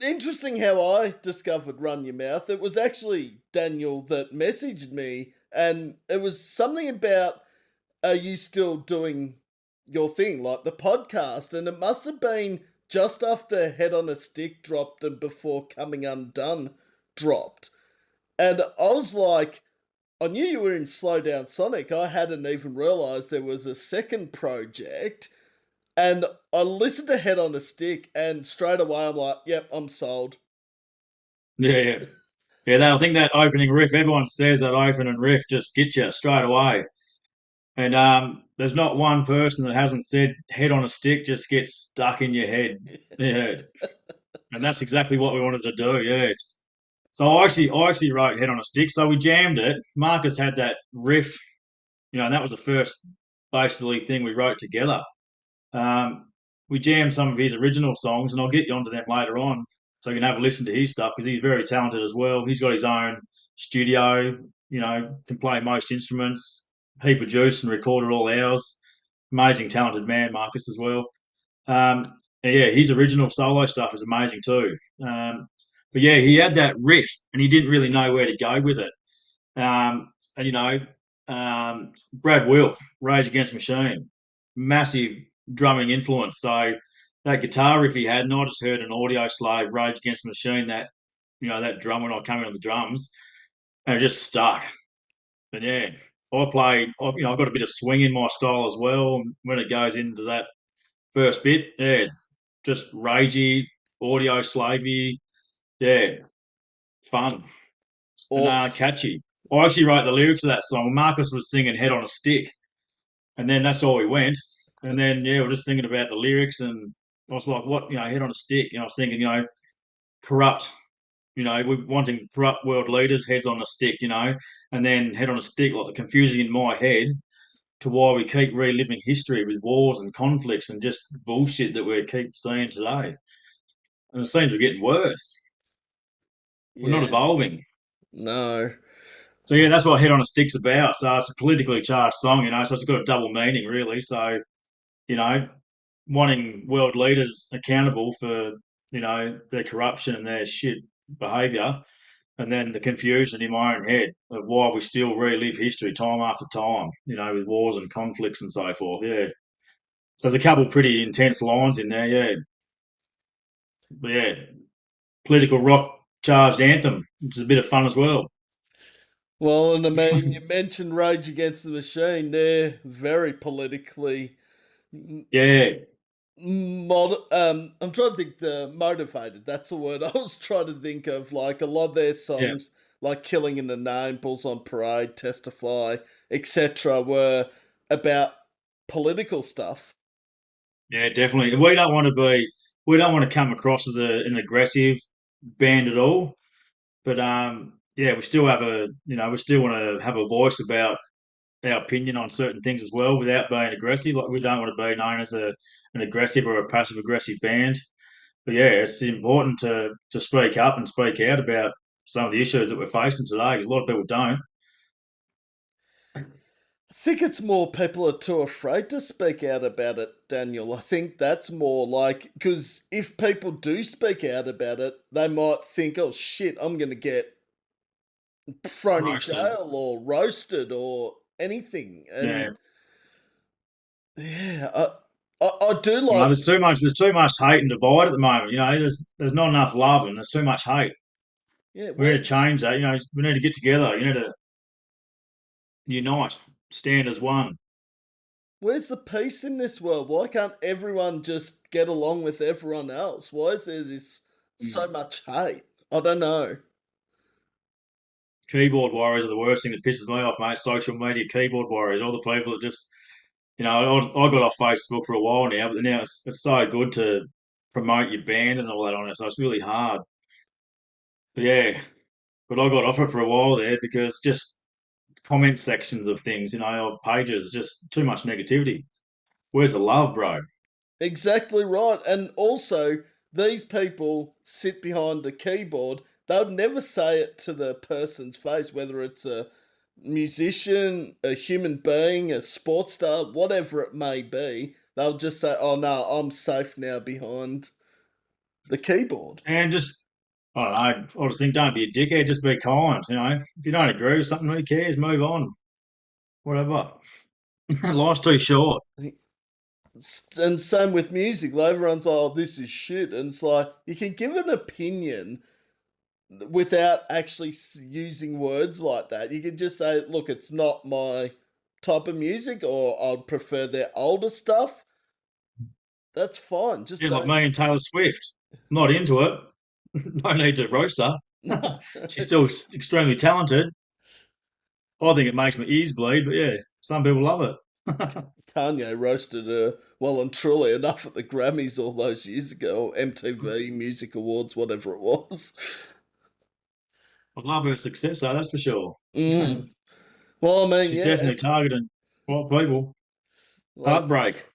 A: interesting how I discovered Run Your Mouth. It was actually Daniel that messaged me, and it was something about, are you still doing your thing, like the podcast? And it must have been just after Head on a Stick dropped and before Coming Undone dropped. And I was like, I knew you were in Slow Down Sonic. I hadn't even realised there was a second project. And I listened to Head on a Stick, and straight away I'm like, yep, I'm sold.
B: Yeah, yeah, yeah. I think that opening riff, everyone says that opening riff just gets you straight away. And there's not one person that hasn't said head on a stick just gets stuck in your head. Yeah. And that's exactly what we wanted to do. Yeah. So I actually wrote head on a stick. So we jammed it. Marcus had that riff, and that was the first basically thing we wrote together. Um, we jammed some of his original songs, and I'll get you onto them later on, so you can have a listen to his stuff because he's very talented as well. He's got his own studio, can play most instruments. He produced and recorded all ours. Amazing, talented man, Marcus as well. And yeah, his original solo stuff is amazing too. But yeah, he had that riff, and he didn't really know where to go with it. And Brad Will, Rage Against the Machine, massive drumming influence. So that guitar riff he had, and I just heard an audio slave, Rage Against the Machine, that drum when I came in on the drums, and it just stuck. And yeah, I've got a bit of swing in my style as well. When it goes into that first bit, yeah, just ragey, audio slavey, yeah, fun and
A: Awesome.
B: catchy. I actually wrote the lyrics of that song. Marcus was singing "Head on a Stick," and then that's all we went. And then yeah, we're just thinking about the lyrics, and I was like, "What? Head on a stick?" I was thinking, corrupt. We're wanting corrupt world leaders, heads on a stick. And then head on a stick, like the confusing in my head to why we keep reliving history with wars and conflicts and just bullshit that we keep seeing today. And it seems we're getting worse. We're not
A: Yeah.
B: evolving.
A: No.
B: So yeah, that's what Head on a Stick's about. So it's a politically charged song, so it's got a double meaning really. So, you know, wanting world leaders accountable for, their corruption and their shit behaviour, and then the confusion in my own head of why we still relive history time after time, with wars and conflicts and so forth. Yeah. So there's a couple pretty intense lines in there, yeah. But yeah, political rock charged anthem, which is a bit of fun as well.
A: Well, and I mean, you mentioned Rage Against the Machine. They're very politically
B: Yeah,
A: I'm trying to think the motivated. That's the word I was trying to think of. Like a lot of their
B: yeah,
A: songs, like "Killing in the Name," "Bulls on Parade," "Testify," etc., were about political stuff.
B: yeah, definitely. And we don't want to come across as an aggressive band at all. But yeah, we still we still want to have a voice about our opinion on certain things as well without being aggressive. Like we don't want to be known as an aggressive or a passive aggressive band. But yeah, it's important to speak up and speak out about some of the issues that we're facing today. Because a lot of people don't.
A: I think it's more people are too afraid to speak out about it, Daniel. I think that's more like because if people do speak out about it, they might think, "Oh shit, I'm gonna get thrown in
B: Roasted.
A: jail or roasted or anything."
B: Yeah.
A: And yeah, I do
B: No,
A: like.
B: there's too much hate and divide at the moment. There's not enough love and there's too much hate.
A: Yeah,
B: We need to
A: where's
B: change that. We need to get together. You need to unite, stand as one.
A: Where's the peace in this world? Why can't everyone just get along with everyone else? Why is there this so
B: Mm.
A: much hate? I don't know.
B: Keyboard warriors are the worst thing that pisses me off, mate. Social media keyboard warriors, all the people that just, I got off Facebook for a while now, but now it's so good to promote your band and all that on it. So it's really hard. But yeah, but I got off it for a while there because just comment sections of things, of pages, just too much negativity. Where's the love, bro?
A: Exactly right. And also, these people sit behind a keyboard. They would never say it to the person's face, whether it's a musician, a human being, a sports star, whatever it may be. They'll just say, "Oh no, I'm safe now behind the keyboard."
B: And just, I don't know, I just think don't be a dickhead, just be kind. If you don't agree with something, who cares? Move on, whatever. Life's too short.
A: And same with music. Like everyone's like, "Oh, this is shit," and it's like you can give an opinion without actually using words like that. You can just say, "Look, it's not my type of music," or "I'd prefer their older stuff." That's fine. Just
B: Yeah, like
A: don't.
B: me and Taylor Swift. Not into it. No need to roast her.
A: No.
B: She's still extremely talented. I think it makes my ears bleed, but yeah, some people love it. I
A: Kanye roasted her well and truly enough at the Grammys all those years ago, or MTV Music Awards, whatever it was.
B: love her success, though, that's for sure.
A: Mm. Well, I mean,
B: She's
A: yeah,
B: definitely targeting right people.
A: like
B: Heartbreak.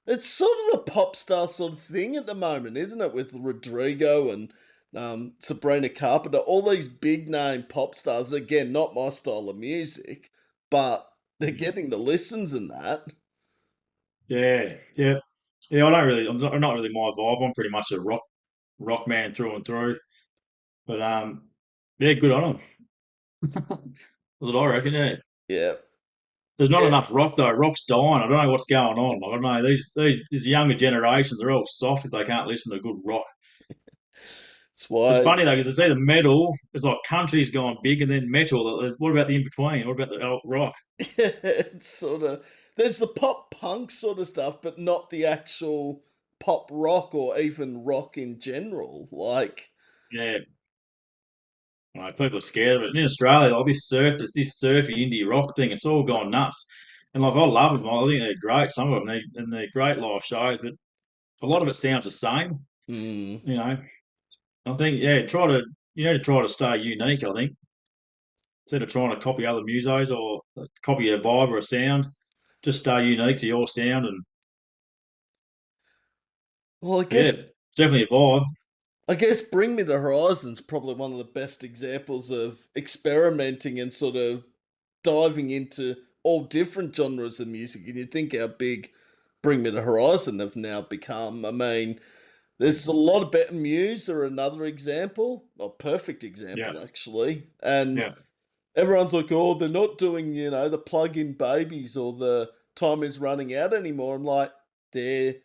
A: it's sort of the pop star sort of thing at the moment, isn't it? With Rodrigo and Sabrina Carpenter, all these big name pop stars. Again, not my style of music, but they're getting the listens and that.
B: Yeah, yeah, yeah. I don't really. I'm not really my vibe. I'm pretty much a rock man through and through. But yeah, good on them. That's what I reckon. Yeah,
A: Yeah,
B: there's not
A: yeah.
B: enough rock though. Rock's dying. I don't know what's going on. Like, I don't know these younger generations. They're all soft if they can't listen to good rock.
A: That's
B: It's
A: why
B: funny though because they say the metal. It's like country's gone big, and then metal. What about the in between? What about the alt rock?
A: it's sort of there's the pop punk sort of stuff, but not the actual pop rock or even rock in general. Like,
B: Yeah, like people are scared of it. And in Australia, like it's this surfy indie rock thing. It's all gone nuts. And like I love them. I think they're great. Some of them, and they're great live shows. But a lot of it sounds the same.
A: hmm.
B: You know, I think yeah, you need to try to stay unique. I think instead of trying to copy other musos or copy a vibe or a sound, just stay unique to your sound. And
A: Well,
B: yeah, it's definitely a vibe.
A: I guess Bring Me the Horizon's probably one of the best examples of experimenting and sort of diving into all different genres of music. And you think how big Bring Me the Horizon have now become. I mean, there's a lot of Better Muse are another example, a perfect
B: Yeah,
A: example actually. And
B: yeah.
A: everyone's like, oh, they're not doing, the plug-in babies or the time is running out anymore. I'm like, they're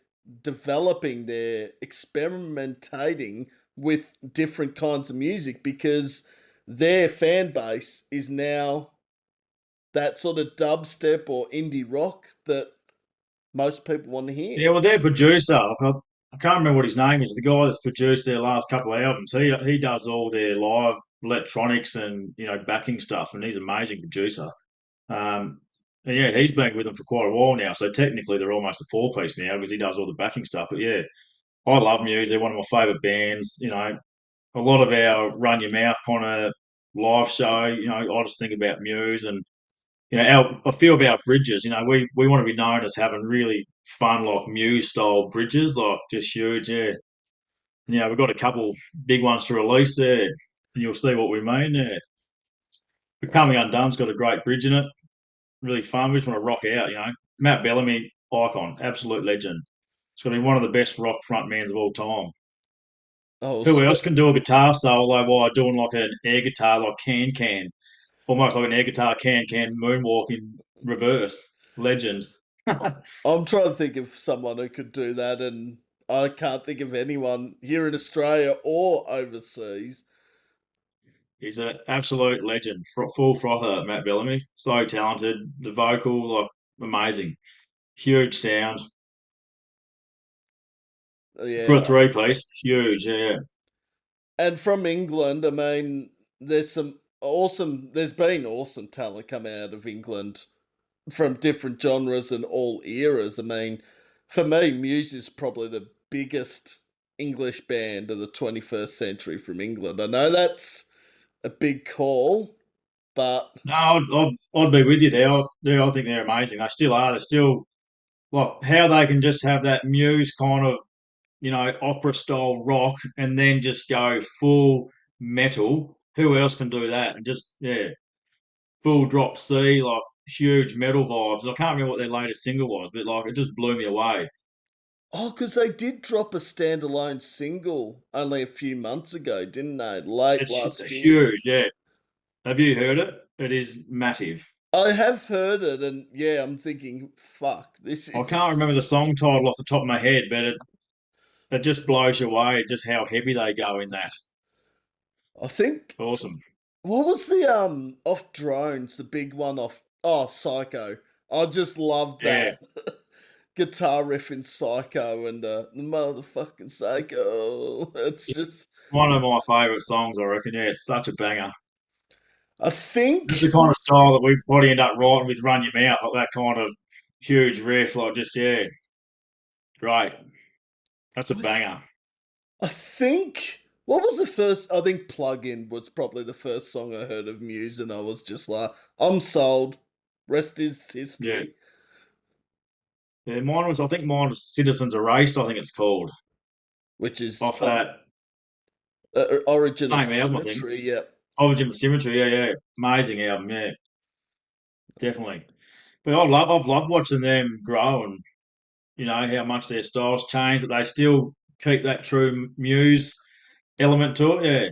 A: developing, they're experimentating with different kinds of music because their fan base is now that sort of dubstep or indie rock that most people want to hear.
B: Yeah, well, their producer, I can't remember what his name is. The guy that's produced their last couple of albums, he does all their live electronics and backing stuff, and he's an amazing producer. Um, and yeah, he's been with them for quite a while now. So technically, they're almost a four piece now because he does all the backing stuff. But yeah, I love Muse. They're one of my favourite bands. A lot of our Run Your Mouth kind of live show. I just think about Muse and a few of our bridges, we want to be known as having really fun, like Muse style bridges, like just huge. Yeah. We've got a couple big ones to release there, and you'll see what we mean there. The Coming Undone's got a great bridge in it, really fun. We just want to rock out. Matt Bellamy, icon, absolute legend. It's going to be one of the best rock frontmans of all time.
A: Oh,
B: Who else can do a guitar solo while doing like an air guitar, like can, almost like an air guitar can moonwalk in reverse? Legend.
A: I'm trying to think of someone who could do that, and I can't think of anyone here in Australia or overseas.
B: He's an absolute legend, full frother, Matt Bellamy. So talented. The vocal, like amazing, huge sound for a
A: Yeah.
B: three piece, huge. Yeah,
A: And from England, I mean, there's been awesome talent coming out of England from different genres and all eras. I mean, for me, Muse is probably the biggest English band of the 21st century from England. I know that's a big call, but
B: no, I'd be with you there. I think they're amazing. They still are. They're still like how they can just have that Muse kind of opera style rock and then just go full metal. Who else can do that? And just full drop C, like huge metal vibes. And I can't remember what their latest single was, but like it just blew me away.
A: oh, because they did drop a standalone single only a few months ago, didn't they? Late
B: It's
A: last year.
B: huge, yeah. Have you heard it? It is massive.
A: I have heard it, and yeah, I'm thinking, fuck, this
B: I can't
A: is.
B: remember the song title off the top of my head, but it just blows you away just how heavy they go in that.
A: I think
B: Awesome.
A: what was the off drones, the big one off? Oh, Psycho. I just loved
B: Yeah.
A: that guitar riff in Psycho and the motherfucking Psycho. It's just,
B: One of my favourite songs, I reckon. Yeah, it's such a banger.
A: I
B: It's the
A: think,
B: kind of style that we probably end up writing with Run Your Mouth, like that kind of huge riff, like just, yeah, great. That's a banger.
A: I think. What was the first? I think Plug In was probably the first song I heard of Muse, and I was just like, I'm sold. Rest is
B: Yeah.
A: history,
B: Yeah, I think mine was Citizens Erased, I think it's called,
A: which is
B: off that
A: Origin of
B: same album, I think.
A: Symmetry. Yeah.
B: Origin of Symmetry, yeah, yeah. Amazing album, yeah, definitely. But I've loved watching them grow and, how much their styles change, but they still keep that true Muse element to it, yeah.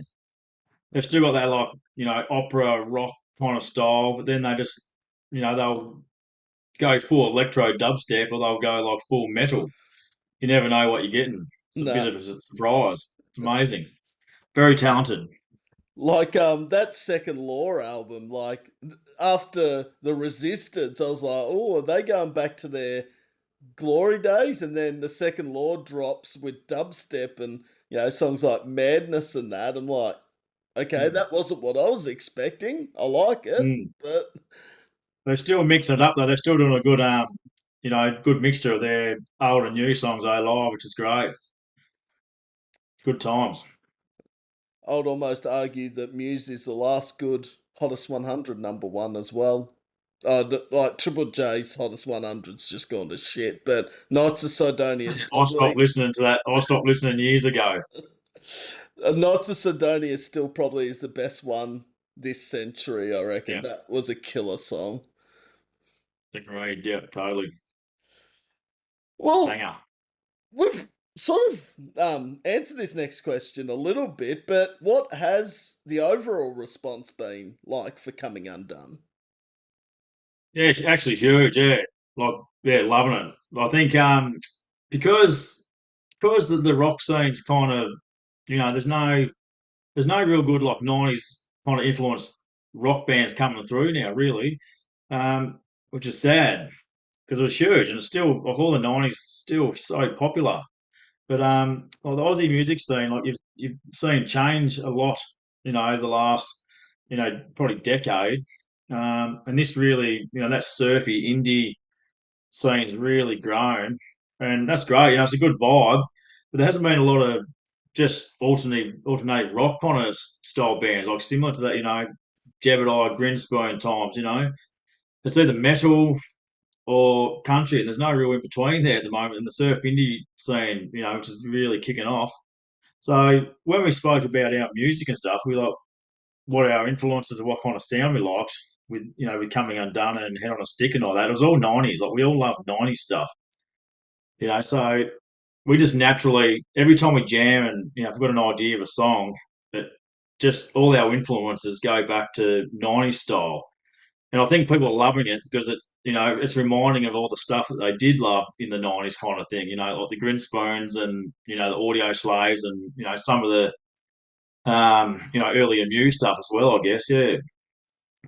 B: They've still got that, like, opera rock kind of style, but then they just, they'll go full electro dubstep or they'll go like full metal. You never know what you're getting. It's a bit
A: Nah.
B: of a surprise. It's amazing. Very talented.
A: Like that second Law album, like after the Resistance, I was like, oh, are they going back to their glory days? And then the second Law drops with dubstep and songs like Madness and that. I'm like, okay,
B: Mm.
A: that wasn't what I was expecting. I like it,
B: Mm.
A: but
B: They're still mixing it up though. They're still doing a good, good mixture of their old and new songs they live, which is great. Good times.
A: I would almost argue that Muse is the last good Hottest 100 number one as well. Like Triple J's Hottest 100's just gone to shit, but Knights of Sidonia is
B: I stopped
A: probably
B: listening to that. I stopped listening years ago.
A: Knights of Sidonia still probably is the best one this century. I reckon
B: Yeah,
A: that was a killer song.
B: agreed. Yeah, totally.
A: Well,
B: Banger.
A: we've sort of answered this next question a little bit, but what has the overall response been like for Coming Undone?
B: Yeah, it's actually huge. Yeah, like yeah, loving it. I think because the rock scene's kind of there's no real good like '90s kind of influenced rock bands coming through now, really, which is sad because it was huge and it's still like all the '90s still so popular. But well, the Aussie music scene, like you've seen change a lot, over the last, probably decade. And this really, that surfy indie scene's really grown, and that's great. It's a good vibe, but there hasn't been a lot of just alternative rock kind of style bands, like similar to that, Jebediah Grinspoon times. It's either metal or country, and there's no real in between there at the moment. And the surf indie scene, which is really kicking off. So when we spoke about our music and stuff, we like what our influences and what kind of sound we liked with Coming Undone and Head on a Stick and all that. It was all '90s. Like we all love '90s stuff. So we just naturally every time we jam and if we've got an idea of a song, that just all our influences go back to '90s style. And I think people are loving it because it's reminding of all the stuff that they did love in the '90s kind of thing. Like the Grinspoons and the Audio Slaves and some of the earlier new stuff as well. I guess, yeah.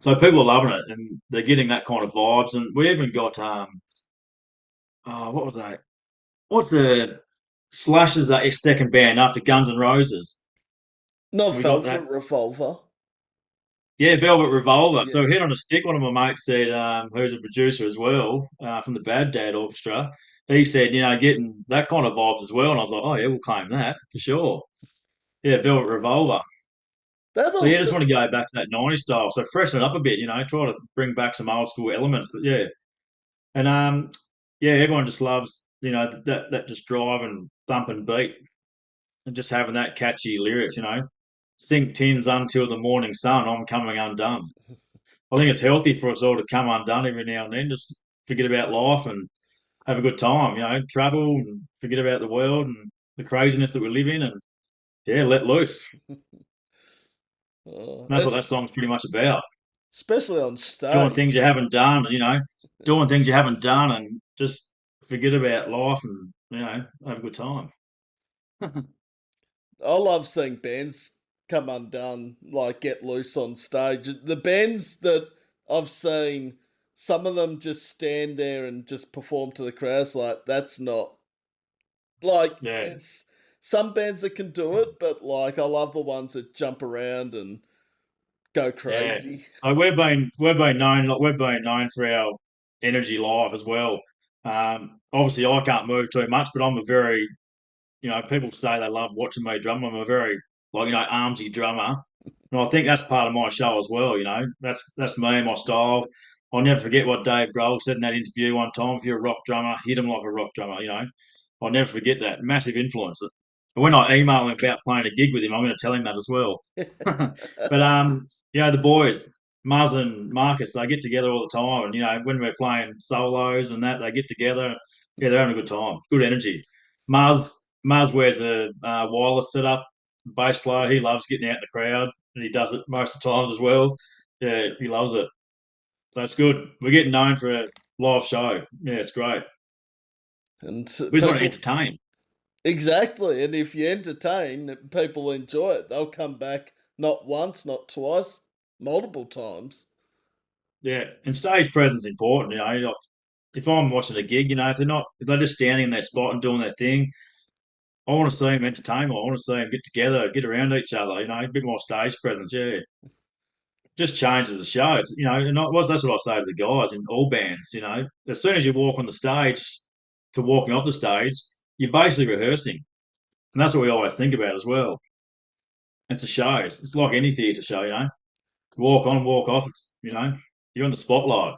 B: So people are loving it, and they're getting that kind of vibes. And we even got oh, what was that? What's the Slash's second band after Guns N' Roses?
A: Not
B: We got
A: Velvet
B: that.
A: Revolver.
B: Yeah, Velvet Revolver.
A: Yeah.
B: So Head on a Stick, one of my mates said, who's a producer as well, from the Bad Dad Orchestra, he said, getting that kind of vibes as well. And I was like, oh yeah, we'll claim that for sure. Yeah, Velvet Revolver.
A: That
B: So yeah,
A: also
B: just want to go back to that 90s style. So freshen it up a bit, try to bring back some old school elements. But yeah. And yeah, everyone just loves, that just drive and thump and beat and just having that catchy lyric. Sink tins until the morning sun, I'm coming undone. I think it's healthy for us all to come undone every now and then, just forget about life and have a good time, travel and forget about the world and the craziness that we live in and yeah, let loose. And that's what
A: es-
B: that song's pretty much about.
A: especially on
B: Doing
A: stage.
B: things you haven't done, doing things you haven't done and just forget about life and, have a good time.
A: I love seeing bands come undone, like get loose on stage. The bands that I've seen, some of them just stand there and just perform to the crowds. Like that's not like
B: Yeah.
A: it's some bands that can do it, but like I love the ones that jump around and go
B: Yeah.
A: crazy.
B: So we've been known for our energy live as well. Obviously I can't move too much, but I'm a very, people say they love watching me drum. I'm a very like, armsy drummer. And I think that's part of my show as well. That's me and my style. I'll never forget what Dave Grohl said in that interview one time. If you're a rock drummer, hit him like a rock drummer. I'll never forget that. Massive influence. And when I email him about playing a gig with him, I'm going to tell him that as well. But the boys, Muzz and Marcus, they get together all the time, and when we're playing solos and that, they get together. Yeah, they're having a good time, good energy. Muzz wears a wireless setup. Bass player, he loves getting out in the crowd, and he does it most of the times as well. Yeah, he loves it. That's good. We're getting known for a live show. Yeah, it's great.
A: And
B: We just want to
A: people
B: entertain.
A: exactly, and if you entertain, people enjoy it. They'll come back not once, not twice, multiple times.
B: Yeah, and stage presence is important. Like, if I'm watching a gig, if they're just standing in their spot and doing their thing, I want to see them entertain more. I want to see them get together, get around each other. A bit more stage presence. Yeah, just changes the show. That's what I say to the guys in all bands. As soon as you walk on the stage to walking off the stage, you're basically rehearsing, and that's what we always think about as well. It's a show. It's like any theatre show. Walk on, walk off. You're on the spotlight.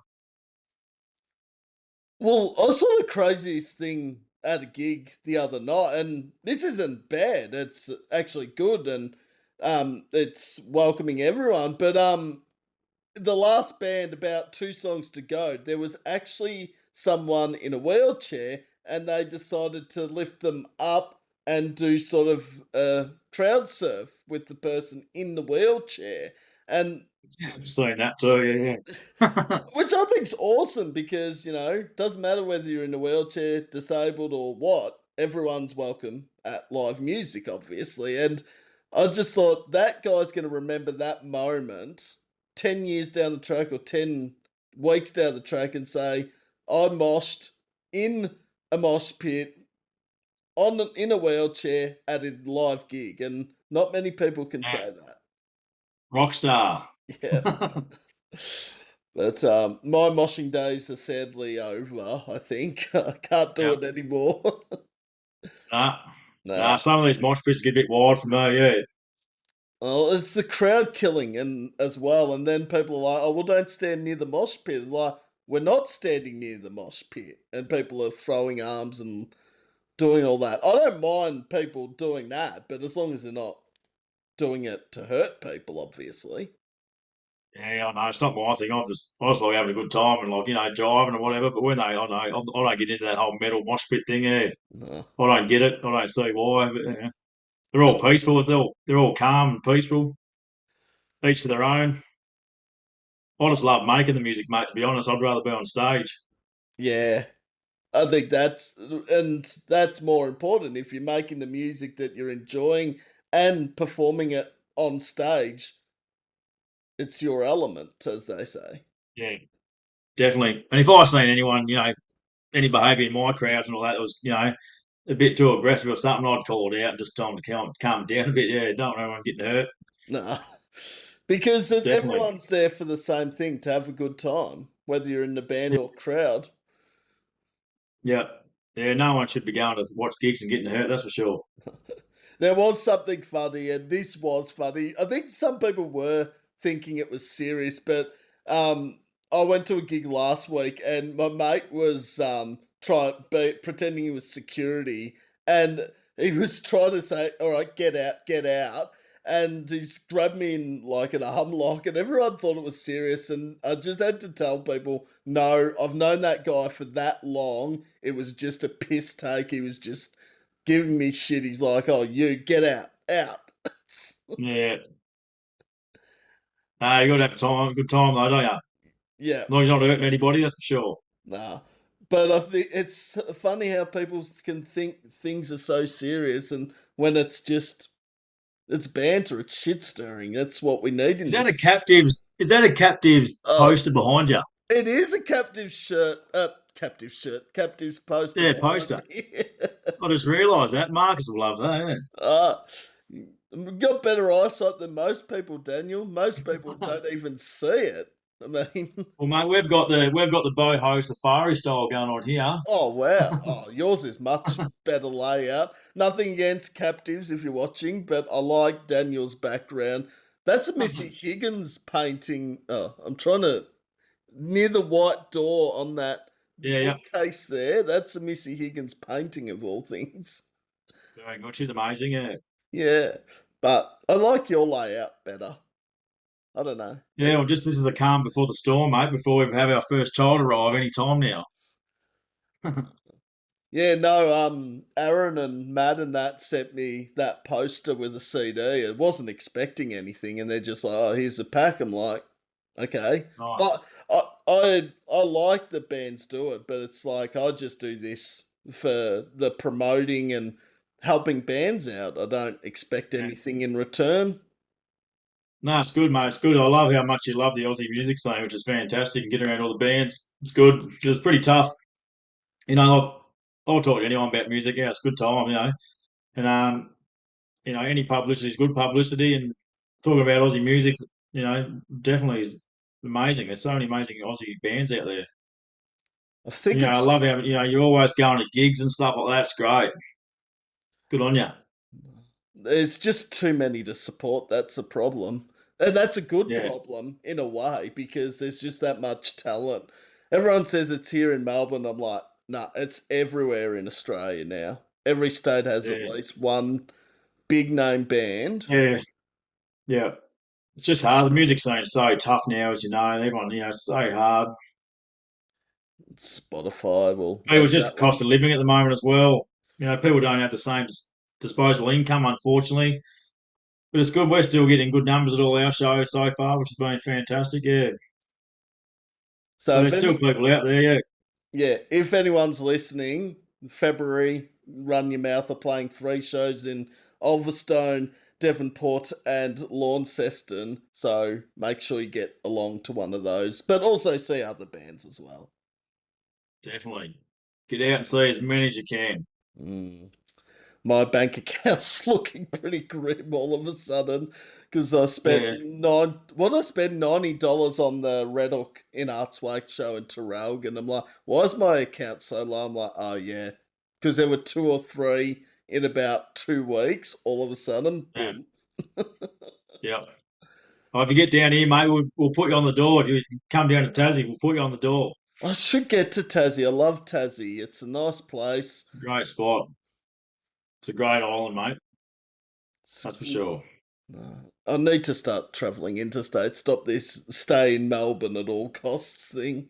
A: Well, I saw the craziest thing at a gig the other night, and this isn't bad. It's actually good, and it's welcoming everyone. But the last band, about two songs to go, there was actually someone in a wheelchair, and they decided to lift them up and do sort of crowd surf with the person in the wheelchair. And
B: Yeah, I've seen that too. Yeah, yeah.
A: which I think's awesome because, doesn't matter whether you're in a wheelchair, disabled, or what, everyone's welcome at live music, obviously. And I just thought that guy's going to remember that moment 10 years down the track or 10 weeks down the track and say, I moshed in a mosh pit in a wheelchair at a live gig. And not many people can
B: Yeah.
A: say that.
B: Rockstar.
A: Yeah. But my moshing days are sadly over, I think. I can't do
B: Yeah.
A: it anymore.
B: Nah. Nah,
A: Nah.
B: some of these mosh pits get a bit wild for me, yeah.
A: Well, it's the crowd killing and as well, and then people are like, "Oh, well, don't stand near the mosh pit." And like, we're not standing near the mosh pit, and people are throwing arms and doing all that. I don't mind people doing that, but as long as they're not doing it to hurt people, obviously.
B: Yeah, I know. It's not my thing. I just like having a good time and like, driving or whatever. But when I don't get into that whole metal mosh pit thing, yeah.
A: No.
B: I don't get it. I don't see why. But, yeah. They're all
A: And
B: peaceful. They're all calm and peaceful, each to their own. I just love making the music, mate, to be honest. I'd rather be on stage.
A: yeah, I think that's more important if you're making the music that you're enjoying and performing it on stage. it's your element, as they say.
B: Yeah, definitely. And if I seen anyone, any behaviour in my crowds and all that was, a bit too aggressive or something, I'd call it out and just tell them to calm down a bit. Yeah, don't want anyone getting hurt.
A: No, because
B: Definitely.
A: everyone's there for the same thing, to have a good time, whether you're in the band
B: Yeah,
A: or crowd.
B: yeah, yeah. No one should be going to watch gigs and getting hurt. That's for sure.
A: There was something funny, and this was funny. I think some people were thinking it was serious, but um, I went to a gig last week, and my mate was pretending he was security, and he was trying to say, "All right, get out." And he's grabbed me in like an arm lock, and everyone thought it was serious. And I just had to tell people, no, I've known that guy for that long. It was just a piss take. He was just giving me shit. He's like, "Oh, you get out."
B: Yeah. You got to have good time though, don't you? As
A: Yeah,
B: long as you're not hurting anybody, that's for sure.
A: nah. But I think it's funny how people can think things are so serious, and when it's banter, it's shit stirring. That's what we need in
B: Is that a
A: this.
B: captives? Is that a captives
A: Oh,
B: poster behind you?
A: it is a captive's poster
B: Yeah,
A: behind
B: poster.
A: me.
B: I just realised that. Marcus will love that.
A: uh, we've got better eyesight than most people, Daniel. Most people
B: Yeah.
A: don't even see it. I mean,
B: Well, mate, we've got the boho safari style going on here.
A: oh wow. Oh, yours is much better layout. Nothing against captives if you're watching, but I like Daniel's background. That's a Missy Higgins painting. Oh, I'm trying to near the white door on that
B: Yeah, yeah.
A: bookcase there. That's a Missy Higgins painting of all things.
B: Very good. She's amazing. Yeah.
A: Yeah, but I like your layout better. I don't know.
B: Yeah. Well, just this is the calm before the storm, mate. Before we have our first child arrive any time now.
A: Yeah, no, Aaron and Matt and that sent me that poster with a CD. I wasn't expecting anything, and they're just like, "Oh, here's a pack." I'm like, "Okay."
B: Nice.
A: But I like the bands do it, but it's like I just do this for the promoting and helping bands out. I don't expect
B: Yeah.
A: anything in return.
B: No, it's good, mate. It's good. I love how much you love the Aussie music scene, which is fantastic. And get around all the bands. It's good. It was pretty tough. I'll talk to anyone about music. Yeah, it's a good time. And any publicity is good publicity. And talking about Aussie music, definitely is amazing. There's so many amazing Aussie bands out there.
A: I think
B: I
A: it's
B: love how you're always going to gigs and stuff like that. It's great. Good on you.
A: There's just too many to support. That's a problem. And that's a good
B: Yeah,
A: problem in a way because there's just that much talent. Everyone says it's here in Melbourne. I'm like, nah, it's everywhere in Australia now. Every state has at
B: yeah,
A: least one big name band.
B: yeah, yeah. It's just hard. The music scene is so tough now, as you know. And everyone, it's so hard.
A: Spotify will
B: People
A: make
B: just
A: that
B: cost
A: one.
B: of living at the moment as well. People don't have the same disposable income, unfortunately. But it's good. We're still getting good numbers at all our shows so far, which has been fantastic. Yeah.
A: So
B: So
A: if
B: there's still
A: any,
B: people out there. Yeah.
A: yeah, if anyone's listening, February, Run Your Mouth are playing 3 shows in Ulverstone, Devonport, and Launceston. So make sure you get along to one of those, but also see other bands as well.
B: Definitely. Get out and see as many as you can.
A: Mm. My bank account's looking pretty grim all of a sudden because I spent
B: Yeah.
A: what I spend $90 on the Red Hook in Arts Wake show in Terrell, and I'm like, why is my account so low? I'm like, oh yeah, because there were 2 or 3 in about 2 weeks. All of a sudden,
B: Yeah.
A: boom.
B: Yeah. Oh, if you get down here, mate, we'll put you on the door. If you come down to Tassie, we'll put you on the door.
A: I should get to Tassie. I love Tassie. It's a nice place.
B: It's a great spot. It's a great island, mate.
A: It's
B: That's for sure.
A: I need to start travelling interstate. Stop this stay in Melbourne at all costs thing.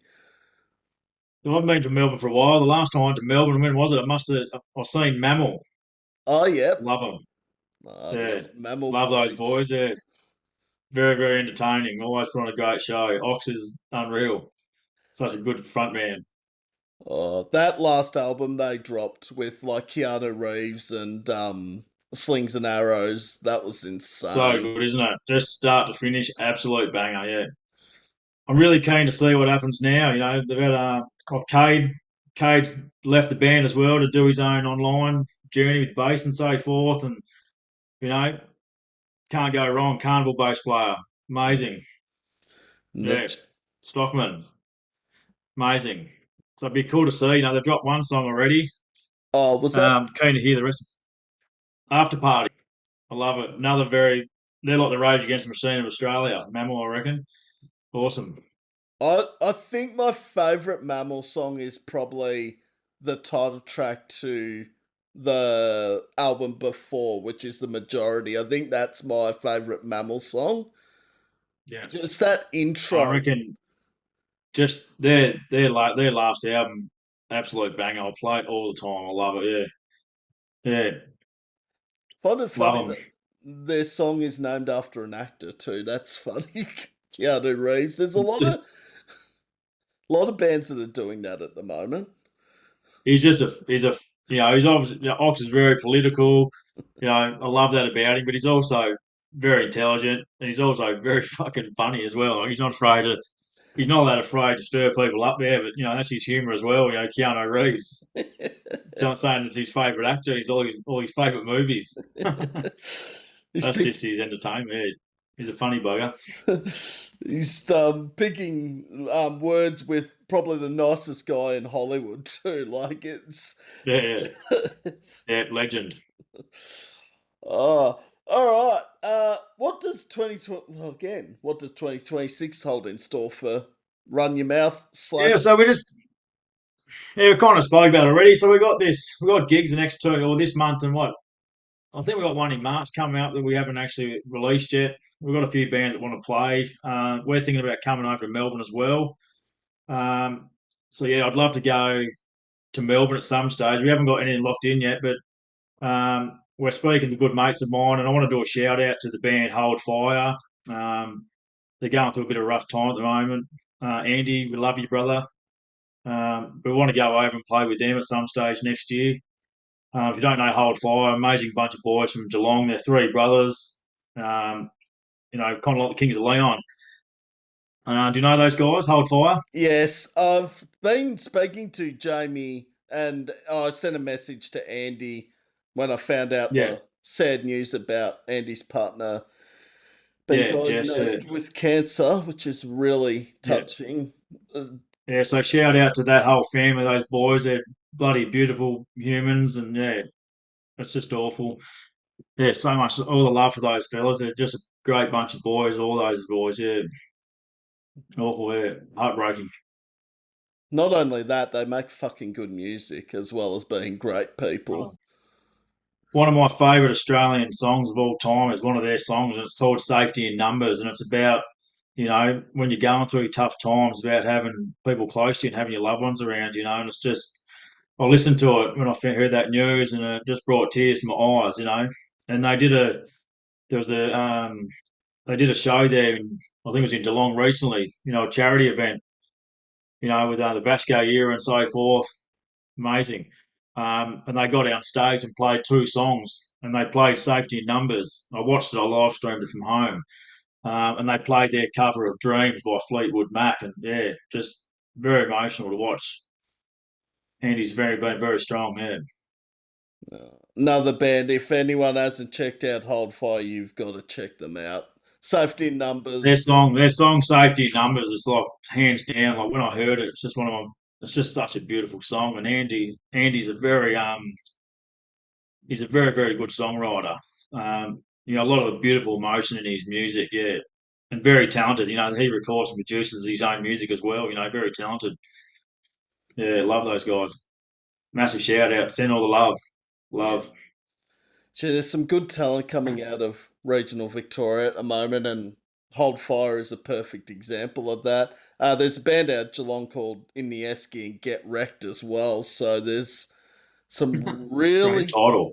B: Well, I've been to Melbourne for a while. The last time I went to Melbourne, when was it? I've seen Mammal.
A: Oh, yep.
B: Love them.
A: The
B: Yeah.
A: old Mammal
B: Love those
A: boys.
B: boys. Yeah. Very, very entertaining. Always put on a great show. Ox is unreal. Such a good front man.
A: Oh, that last album they dropped with like Keanu Reeves and Slings and Arrows. That was
B: So
A: insane.
B: good, isn't it? Just start to finish, absolute banger. Yeah, I'm really keen to see what happens now. They've had Cade. Cade's left the band as well to do his own online journey with bass and so forth, and you know, can't go wrong. Carnival bass player, amazing. Yeah,
A: Not,
B: Stockman, amazing. So it'd be cool to see. They've dropped one song already.
A: oh, was that?
B: Keen to hear the rest. After Party, I love it. They're like the Rage Against the Machine of Australia. Mammal, I reckon. Awesome.
A: I think my favourite Mammal song is probably the title track to the album before, which is the Majority. I think that's my favourite Mammal song.
B: Yeah,
A: Just that
B: I
A: intro.
B: reckon. Just their last album, absolute banger. I play it all the time. I love it. Yeah, yeah,
A: Find it funny
B: love them.
A: that their song is named after an actor too. That's funny. Keanu Reeves. There's
B: Just
A: lot of bands that are doing that at the moment.
B: he's obviously Ox is very political. I love that about him. But he's also very intelligent, and he's also very fucking funny as well. Like, he's not that afraid to stir people up there. But that's his humour as well. Keanu Reeves. Not saying it's his favourite actor. He's all his favourite movies.
A: He's
B: That's
A: pick,
B: just his entertainment. Yeah. He's a funny bugger.
A: he's picking words with probably the nicest guy in Hollywood too. Like it's
B: Yeah, yeah, yeah, legend.
A: oh, all right. What does 2020 well, again? What does 2026 hold in store for Run Your Mouth
B: Yeah,
A: slash?
B: so we kind of spoke about it already. So we got gigs the next two, or this month, and what? I think we got one in March coming up that we haven't actually released yet. We've got a few bands that want to play. We're thinking about coming over to Melbourne as well. Um, so yeah, I'd love to go to Melbourne at some stage. We haven't got anything locked in yet, but we're speaking to good mates of mine, and I want to do a shout out to the band Hold Fire. Um, they're going through a bit of a rough time at the moment. Andy, we love you, brother. We want to go over and play with them at some stage next year. If you don't know Hold Fire, amazing bunch of boys from Geelong. They're three brothers. Um, kind of like the Kings of Leon. Do you know those guys? Hold Fire.
A: Yes, I've been speaking to Jamie, and I sent a message to Andy when I found out
B: Yeah,
A: the sad news about Andy's partner being
B: yeah, Jess. Yeah,
A: diagnosed with cancer, which is really
B: yeah,
A: touching.
B: yeah. So shout out to that whole family, those boys. They're bloody beautiful humans, and yeah, it's just awful. Yeah, so much all the love for those fellas. They're just a great bunch of boys. All those boys. Yeah, awful. Yeah, heartbreaking.
A: Not only that, they make fucking good music as well as being great people.
B: One of my favourite Australian songs of all time is one of their songs, and it's called "Safety in Numbers," and it's about when you're going through tough times, about having people close to you and having your loved ones around, and it's just I listened to it when I heard that news, and it just brought tears to my eyes. And there was a they did a show there, I think it was in Geelong recently, a charity event, with the Vasco era and so forth. Amazing. And they got on stage and played two songs, and they played Safety in Numbers. I watched it, I live streamed it from home. And they played their cover of Dreams by Fleetwood Mac. And yeah, just very emotional to watch. Andy's been very strong, yeah.
A: Another band, if anyone hasn't checked out Hold Fire, you've got to check them out. Safety Numbers.
B: Their song Safety in Numbers is like hands down, like when I heard it, it's just it's just such a beautiful song. And Andy's he's a very, very good songwriter. A lot of beautiful emotion in his music, yeah, and very talented. He records and produces his own music as well. Very talented. Yeah, love those guys. Massive shout out. Send all the love.
A: Yeah.
B: Love.
A: Gee, there's some good talent coming out of regional Victoria at the moment, and Hold Fire is a perfect example of that. There's a band out Geelong called In the Esky and Get Wrecked as well, so there's some
B: Great
A: really.
B: title.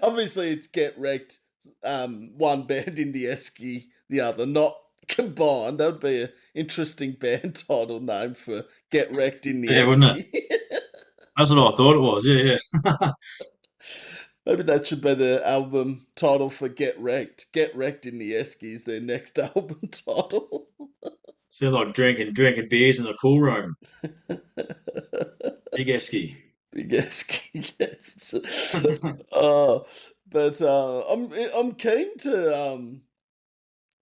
A: Obviously, it's Get Wrecked, one band in the Esky, the other, not combined. That would be an interesting band title name for Get Wrecked in the
B: Yeah, wouldn't it?
A: Esky.
B: That's what I thought it was. Yeah, yeah.
A: Maybe that should be the album title for Get Wrecked. Get Wrecked in the Eskies, their next album title.
B: Sounds like drinking beers in the cool room. Big esky.
A: Big Esky, yes. Uh, but I'm keen to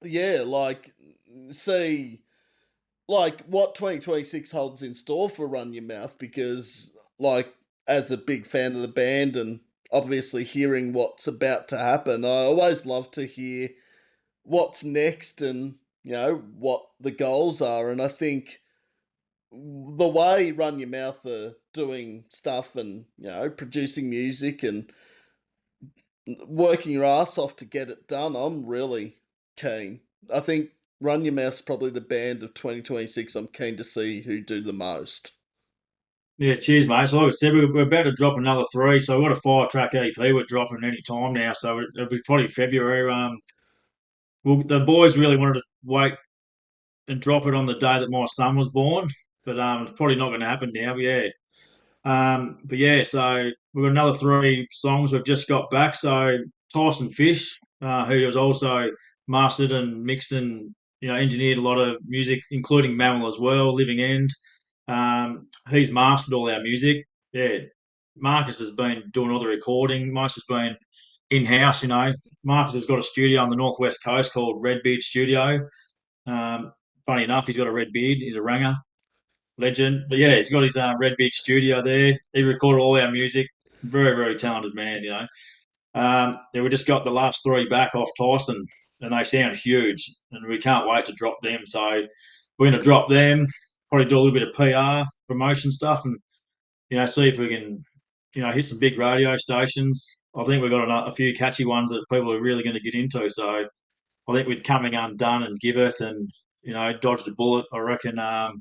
A: yeah, like see like what 2026 holds in store for Run Your Mouth, because like as a big fan of the band and obviously hearing what's about to happen, I always love to hear what's next and what the goals are. And I think the way Run Your Mouth are doing stuff and producing music and working your ass off to get it done, I'm really keen. I think Run Your Mouth's probably the band of 2026 I'm keen to see who do the most.
B: Yeah, cheers, mate. So, like I said, we're about to drop another three. So, we've got a 5 track EP we're dropping any time now. So, it'll be probably February. Well, the boys really wanted to wait and drop it on the day that my son was born, but it's probably not going to happen now. But yeah, but yeah, so we've got another 3 songs we've just got back. So Tyson Fish, who has also mastered and mixed and engineered a lot of music, including Mammal as well, Living End. He's mastered all our music. Yeah, Marcus has been doing all the recording. Most has been in house. Marcus has got a studio on the northwest coast called Redbeard Studio. Um, Funny enough, he's got a red beard. He's a ranger legend. But yeah, he's got his red beard studio there. He recorded all our music. Very, very talented man. Yeah, we just got the last 3 back off Tyson, and they sound huge, and we can't wait to drop them. So we're going to drop them. Probably do a little bit of PR promotion stuff, and see if we can hit some big radio stations. I think we've got a few catchy ones that people are really going to get into. So I think with Coming Undone and Giveth and Dodged a Bullet, I reckon we're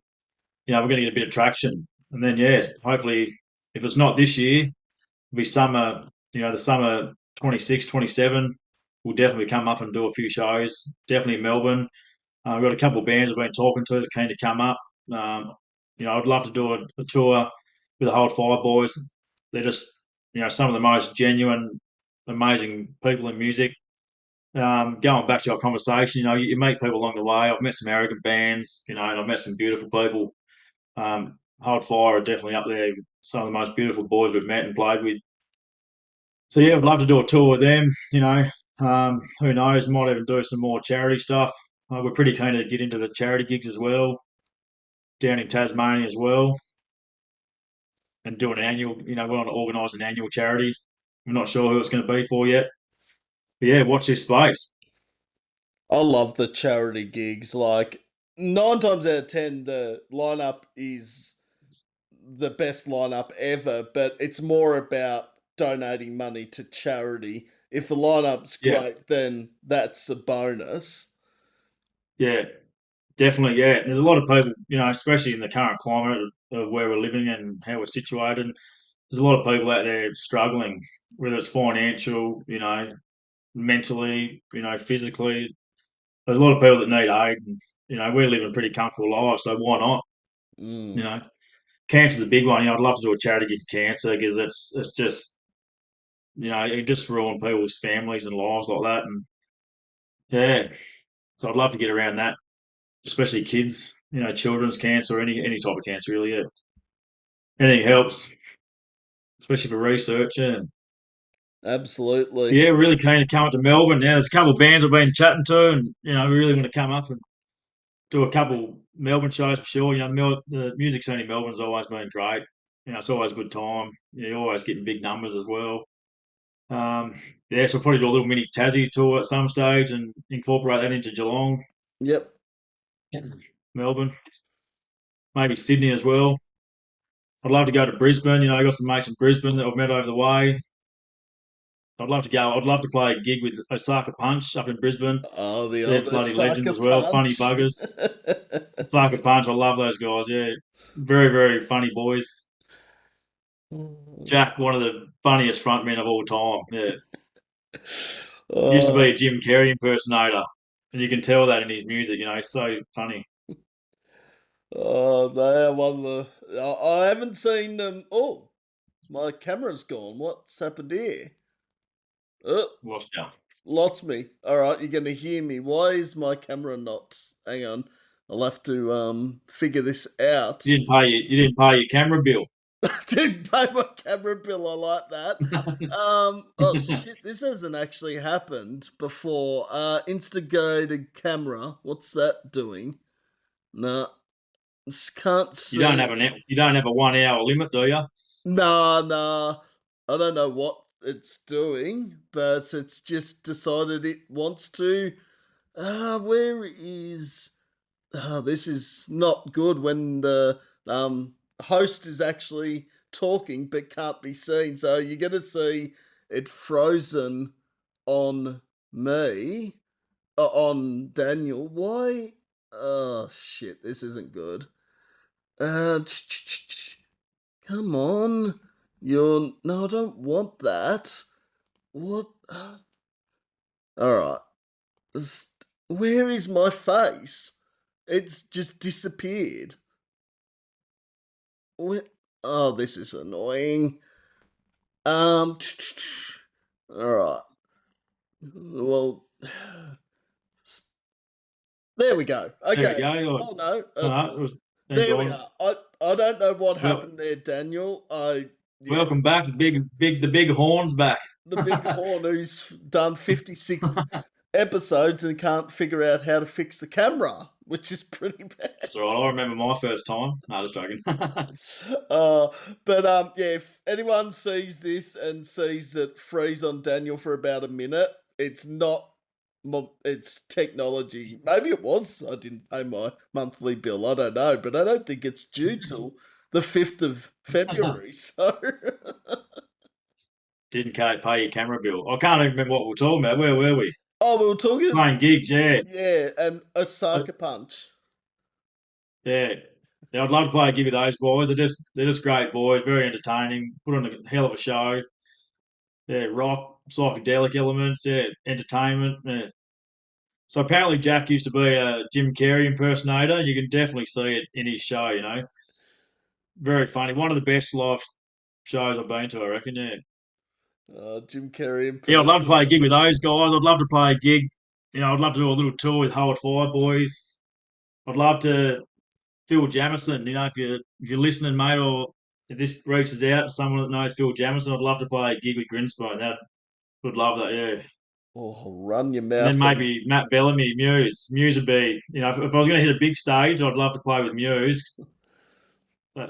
B: going to get a bit of traction. And then yeah, hopefully if it's not this year, it'll be summer. The summer 26, 27. We'll definitely come up and do a few shows. Definitely Melbourne. We've got a couple of bands we've been talking to that keen to come up. I'd love to do a tour with the Hold Fire boys. They're just some of the most genuine, amazing people in music. Going back to our conversation, you meet people along the way. I've met some arrogant bands, and I've met some beautiful people. Hold Fire are definitely up there. Some of the most beautiful boys we've met and played with. So yeah, I'd love to do a tour with them. Who knows? Might even do some more charity stuff. We're pretty keen to get into the charity gigs as well, down in Tasmania as well, and do an annual. We want to organise an annual charity. We're not sure who it's going to be for yet. But yeah, watch this space.
A: I love the charity gigs. Like 9 times out of 10, the lineup is the best lineup ever, but it's more about donating money to charity. If the lineup's
B: Yeah,
A: great, then that's a bonus.
B: yeah, definitely. Yeah, there's a lot of people, especially in the current climate of where we're living and how we're situated. There's a lot of people out there struggling, whether it's financial, mentally, physically. There's a lot of people that need aid. And, we're living a pretty comfortable life, so why not? You
A: Mm.
B: know, Cancer's a big one. I'd love to do a charity gig for cancer because it's just it just ruin people's families and lives like that. And yeah, so I'd love to get around that, especially kids. Children's cancer, any type of cancer, really. Yeah, anything helps, especially for research. Yeah.
A: Absolutely.
B: Yeah, really keen to come up to Melbourne. Now, there's a couple of bands I've been chatting to, and we really want to come up and do a couple Melbourne shows for sure. The music scene in Melbourne's always been great. It's always a good time. You're always getting big numbers as well. Yeah, so we'll probably do a little mini Tassie tour at some stage and incorporate that into Geelong,
A: Yep.
B: Melbourne, maybe Sydney as well. I'd love to go to Brisbane. I got some mates in Brisbane that I've met over the way. I'd love to go. I'd love to play a gig with Osaka Punch up in Brisbane.
A: Oh, the
B: They're
A: old
B: bloody legends
A: sucker
B: as well. Funny
A: punch.
B: buggers. Osaka Punch. I love those guys. Yeah, very very funny boys. Jack, one of the funniest frontmen of all time. Yeah, used to be
A: Oh,
B: a Jim Carrey impersonator, and you can tell that in his music. He's so funny.
A: oh, they are one of the. I haven't seen them. Oh, my camera's gone. What's happened here? Oh,
B: Lost you.
A: lost me. All right, you're gonna hear me. Why is my camera not? Hang on, I'll have to figure this out.
B: You didn't pay your camera bill.
A: Didn't pay my camera bill. I like that. Oh shit, this hasn't actually happened before. Instagated camera. What's that doing? Nah, can't see.
B: You don't have a 1 hour limit, do you?
A: Nah. I don't know what it's doing, but it's just decided it wants to. Where is? This is not good when the host is actually talking but can't be seen. So you're gonna see it frozen on me, on Daniel. Why? Oh shit! This isn't good. Uh, Come on. You're no, I don't want that. What? All right. Where is my face? It's just disappeared. Where? Oh, this is annoying. Um. All right. Well, there we go.
B: There we
A: Okay.
B: go.
A: Oh no.
B: No, it was then
A: There we
B: gone.
A: are. I don't know what
B: Well,
A: happened there, Daniel. Yeah.
B: welcome back, the big horns back.
A: The big horn who's done 56 episodes and can't figure out how to fix the camera, which is pretty bad.
B: That's all right. I remember my first time. No, just joking.
A: Uh, but yeah, if anyone sees this and sees it freeze on Daniel for about a minute, it's not. It's technology. Maybe it was. I didn't pay my monthly bill. I don't know, but I don't think it's due till the 5th of February. So,
B: Didn't pay your camera bill. I can't even remember what we were talking about. Where were we?
A: oh, we were talking.
B: Playing gigs, yeah.
A: Yeah, and
B: Uh,
A: Osaka Punch.
B: yeah. Yeah, I'd love to play a gig with those boys. They're just great boys, very entertaining, put on a hell of a show. Yeah, rock, psychedelic elements, yeah, entertainment. Yeah. So apparently Jack used to be a Jim Carrey impersonator. You can definitely see it in his show, you know. Very funny. One of the best live shows I've been to, I reckon, yeah.
A: Jim Carrey
B: Yeah, I'd love to play a
A: impersonator.
B: gig with those guys. I'd love to play a gig. You know, I'd love to do a little tour with Howard Fire Boys. I'd love to Phil Jamison. You know, if you're listening, mate, or if this reaches out, someone that knows Phil Jamison, I'd love to play a gig with Grinspoon. That would love that, yeah.
A: Oh, run your
B: And then
A: mouth and
B: maybe Matt Bellamy, Muse. Muse would be, you know, if I was going to hit a big stage, I'd love to play with Muse.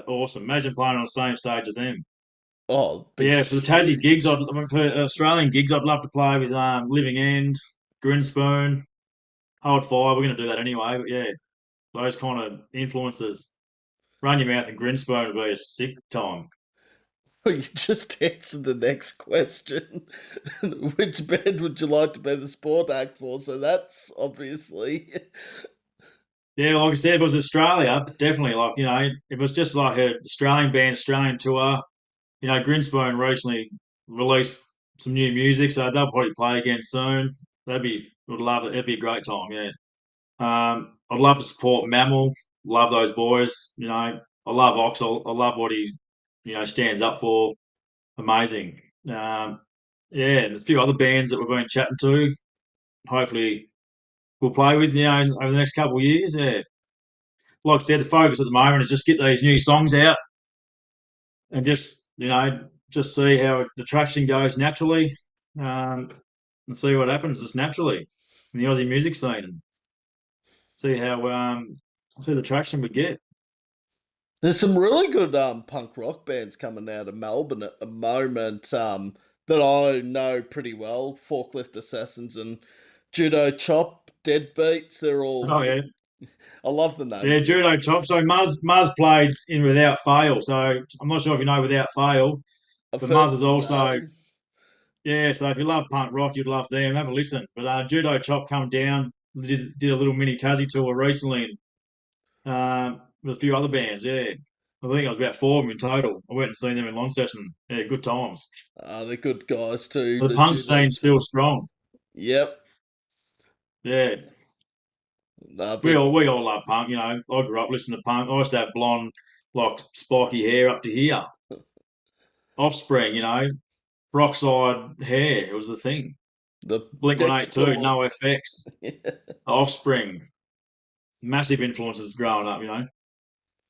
B: Awesome. Imagine playing on the same stage as them.
A: oh,
B: But
A: be
B: yeah, for the Tassie gigs,
A: huge.
B: for Australian gigs, I'd love to play with Living End, Grinspoon, Hold Fire. We're going to do that anyway. But yeah, those kind of influences. Run Your Mouth and Grinspoon would be a sick time.
A: You just answered the next question. Which band would you like to be the sport act for? So that's obviously.
B: Yeah, like I said, if it was Australia, definitely. Like, you know, if it was just like an Australian band, Australian tour, you know, Grinspoon recently released some new music, so they'll probably play again soon. Would love it. It'd be a great time, yeah. I'd love to support Mammal. Love those boys. You know, I love Oxel. I love what he, you know, stands up for. Amazing. Yeah, and there's a few other bands that we've been chatting to. Hopefully, we'll play with, you know, over the next couple of years. Yeah, like I said, the focus at the moment is just get these new songs out and just, you know, just see how the traction goes naturally, um, and see what happens just naturally in the Aussie music scene and see how see the traction we get.
A: There's some really good punk rock bands coming out of Melbourne at the moment that I know pretty well. Forklift Assassins and Judo Chop, Deadbeats. They're all
B: Oh
A: good.
B: yeah,
A: I love the name
B: yeah,
A: Dead.
B: judo chop. So Muzz played in Without Fail. So I'm not sure if you know Without Fail,
A: I've
B: but Muzz
A: heard
B: is
A: the
B: also,
A: name.
B: yeah. So if you love punk rock, you'd love them. Have a listen. But judo chop come down, did a little mini Tassie tour recently, with a few other bands. Yeah, I think it was about four of them in total. I went and seen them in Launceston. Yeah, good times.
A: They're good guys too.
B: So the
A: The
B: punk
A: Judo
B: scene's still strong.
A: Yep.
B: Yeah,
A: No, but
B: we all love punk. You know, I grew up listening to punk. I used to have blonde, like spiky hair up to here. Offspring, you know, peroxide hair. It was the thing.
A: The
B: Blink
A: Dexter
B: 182,
A: look.
B: No FX, Offspring, massive influences growing up.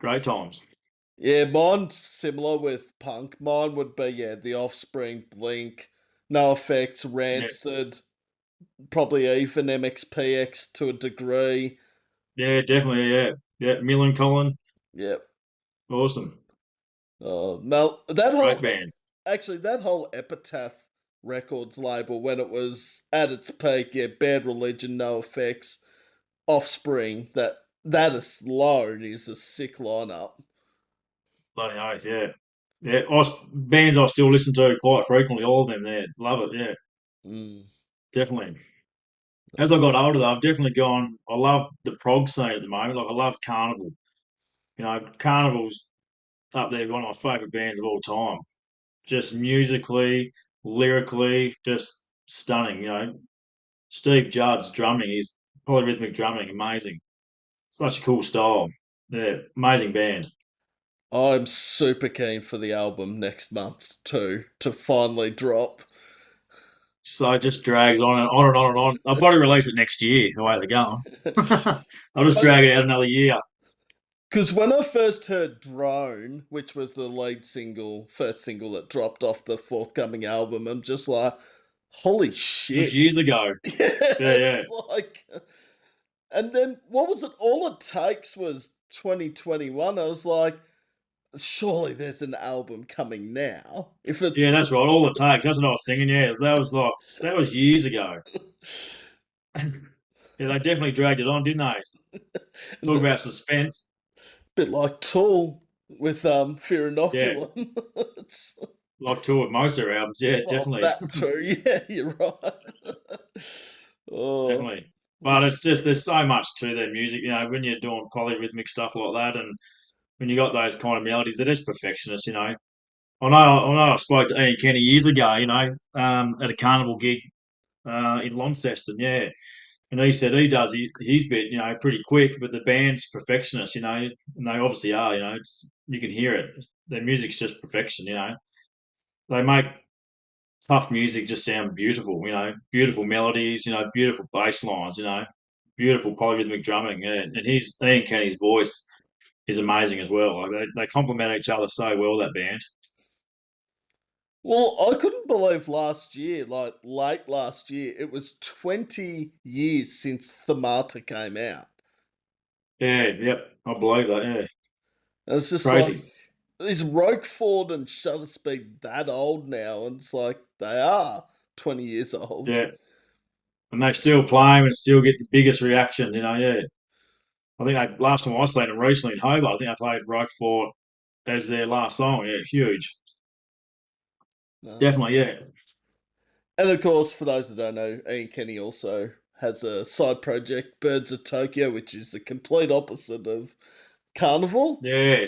B: Great times.
A: Yeah, mine's similar with punk. Mine would be, yeah, The Offspring, Blink, No Effects,
B: Yeah,
A: Rancid, probably even MXPX to a degree.
B: yeah, definitely. Yeah, yeah. Mill and Colin,
A: Yep.
B: awesome,
A: Mel, that
B: great
A: whole,
B: bands.
A: actually, that whole Epitaph Records label when it was at its peak, yeah, Bad Religion, No Effects, Offspring, that alone is a sick lineup.
B: Bloody oath, yeah. Yeah, bands I still listen to quite frequently, all of them there. Love it, yeah,
A: Mm.
B: definitely. As I got older, though, I've definitely gone. I love the prog scene at the moment. Like, I love Carnival. Carnival's up there, one of my favourite bands of all time. Just musically, lyrically, just stunning. Steve Judd's drumming, his polyrhythmic drumming, amazing. Such a cool style. Yeah, amazing band.
A: I'm super keen for the album next month too to finally drop.
B: So it just drags on and on and on and on. I'll probably release it next year, the way they're going. I'll just drag it out another year.
A: Because when I first heard Drone, which was the first single that dropped off the forthcoming album, I'm just like, holy
B: It was
A: shit.
B: years ago.
A: Yeah,
B: Yeah, yeah.
A: it's like, and then what was it? All it takes was 2021. I was like, surely there's an album coming now. If
B: Yeah,
A: it's
B: that's right. All it takes. That's what I was singing. Yeah, that was years ago. Yeah, they definitely dragged it on, didn't they? Talk
A: a
B: about suspense.
A: bit like Tool with Fear
B: Yeah,
A: Inoculum. It's
B: like two of most of their albums. Yeah,
A: well,
B: definitely,
A: that too. Yeah, you're right. Oh,
B: definitely. But
A: was
B: it's just there's so much to their music. When you're doing polyrhythmic stuff like that, and when you got those kind of melodies, they're just perfectionists. I know. I spoke to Ian Kenny years ago. At a carnival gig in Launceston. Yeah, and he said he does his bit, pretty quick, but the band's perfectionist. And they obviously are. You can hear it. Their music's just perfection. They make tough music just sound beautiful. Beautiful melodies. Beautiful bass lines. Beautiful polyrhythmic drumming. Yeah, and his Ian Kenny's voice is amazing as well. Like they complement each other so well. That band.
A: well, I couldn't believe last year, like late last year, it was 20 years since Themata came out.
B: Yeah, yep, I believe that. Yeah,
A: And it's just like,
B: crazy.
A: is Roquefort and Shutter Speed that old now? And it's like, they are 20 years old.
B: Yeah, and they still play 'em and still get the biggest reaction. Yeah. I think last time I seen them recently in Hobart, I think they played Roquefort as their last song. Yeah, huge.
A: No.
B: Definitely, yeah.
A: And of course, for those that don't know, Ian Kenny also has a side project, Birds of Tokyo, which is the complete opposite of Carnival.
B: Yeah.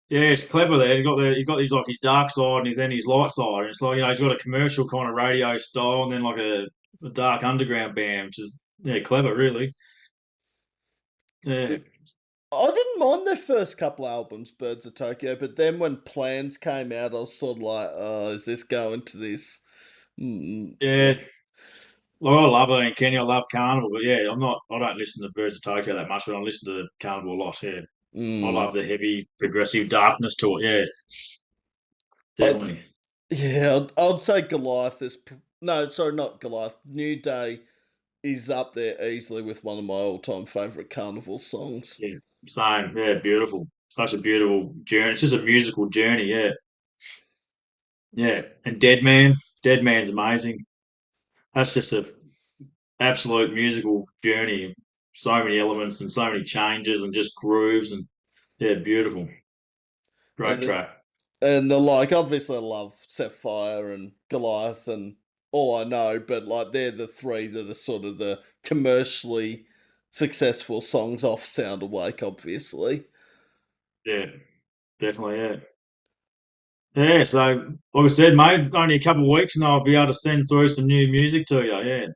B: Yeah, it's clever there. You got these like his dark side and then his light side. And it's like, he's got a commercial kind of radio style and then like a dark underground band, which is clever really. Yeah.
A: I didn't mind their first couple albums, Birds of Tokyo, but then when Plans came out, I was sort of like, oh, is this going to this? Yeah.
B: Yeah. Like I love Ian Kenny, I love Carnival, but yeah, I don't listen to Birds of Tokyo that much, but I listen to Carnival a lot, yeah. I
A: Mm.
B: love the heavy progressive darkness to it, yeah.
A: I th-
B: Definitely.
A: yeah, I'd say Goliath is. No, sorry, not Goliath. New Day is up there easily with one of my all time favourite Carnival songs.
B: Yeah, same. Yeah, beautiful. Such a beautiful journey. It's just a musical journey. Yeah, yeah. And Dead Man's amazing. That's just a absolute musical journey. So many elements and so many changes and just grooves and yeah, beautiful. Great
A: And
B: track.
A: like, obviously, I love Sapphire and Goliath and All I Know, but like, they're the three that are sort of the commercially successful songs off Sound Awake, obviously.
B: Yeah, definitely. Yeah, yeah. So like I said, mate, only a couple of weeks and I'll be able to send through some new music to you. Yeah,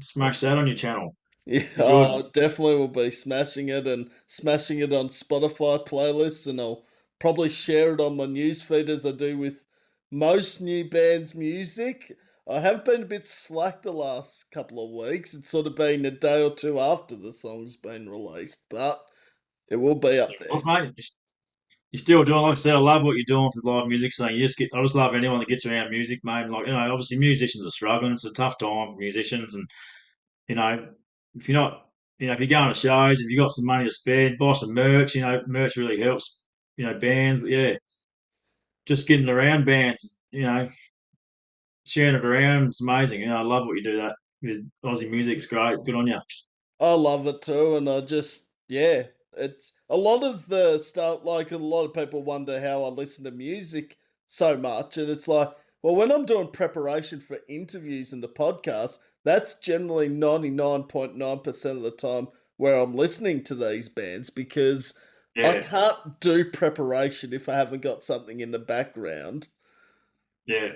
B: smash that on your channel.
A: Yeah,
B: Be good.
A: I definitely will be smashing it and smashing it on Spotify playlists, and I'll probably share it on my newsfeed as I do with most new bands' music. I have been a bit slack the last couple of weeks. It's sort of been a day or two after the song's been released, but it will be up
B: Oh,
A: there.
B: mate, you're still doing, like I said, I love what you're doing for the live music scene. I just love anyone that gets around music, mate. Like, obviously musicians are struggling. It's a tough time, for musicians. And, you know, if you're not, if you're going to shows, if you've got some money to spare, buy some merch, merch really helps, bands. But yeah, just getting around bands, sharing it around, it's amazing. I love what you do that. Aussie music's great. Good on you.
A: I love it too, and I just yeah, it's a lot of the stuff. Like a lot of people wonder how I listen to music so much, and it's like, well, when I'm doing preparation for interviews and the podcast, that's generally 99.9% of the time where I'm listening to these bands because I
B: Yeah,
A: can't do preparation if I haven't got something in the background.
B: yeah.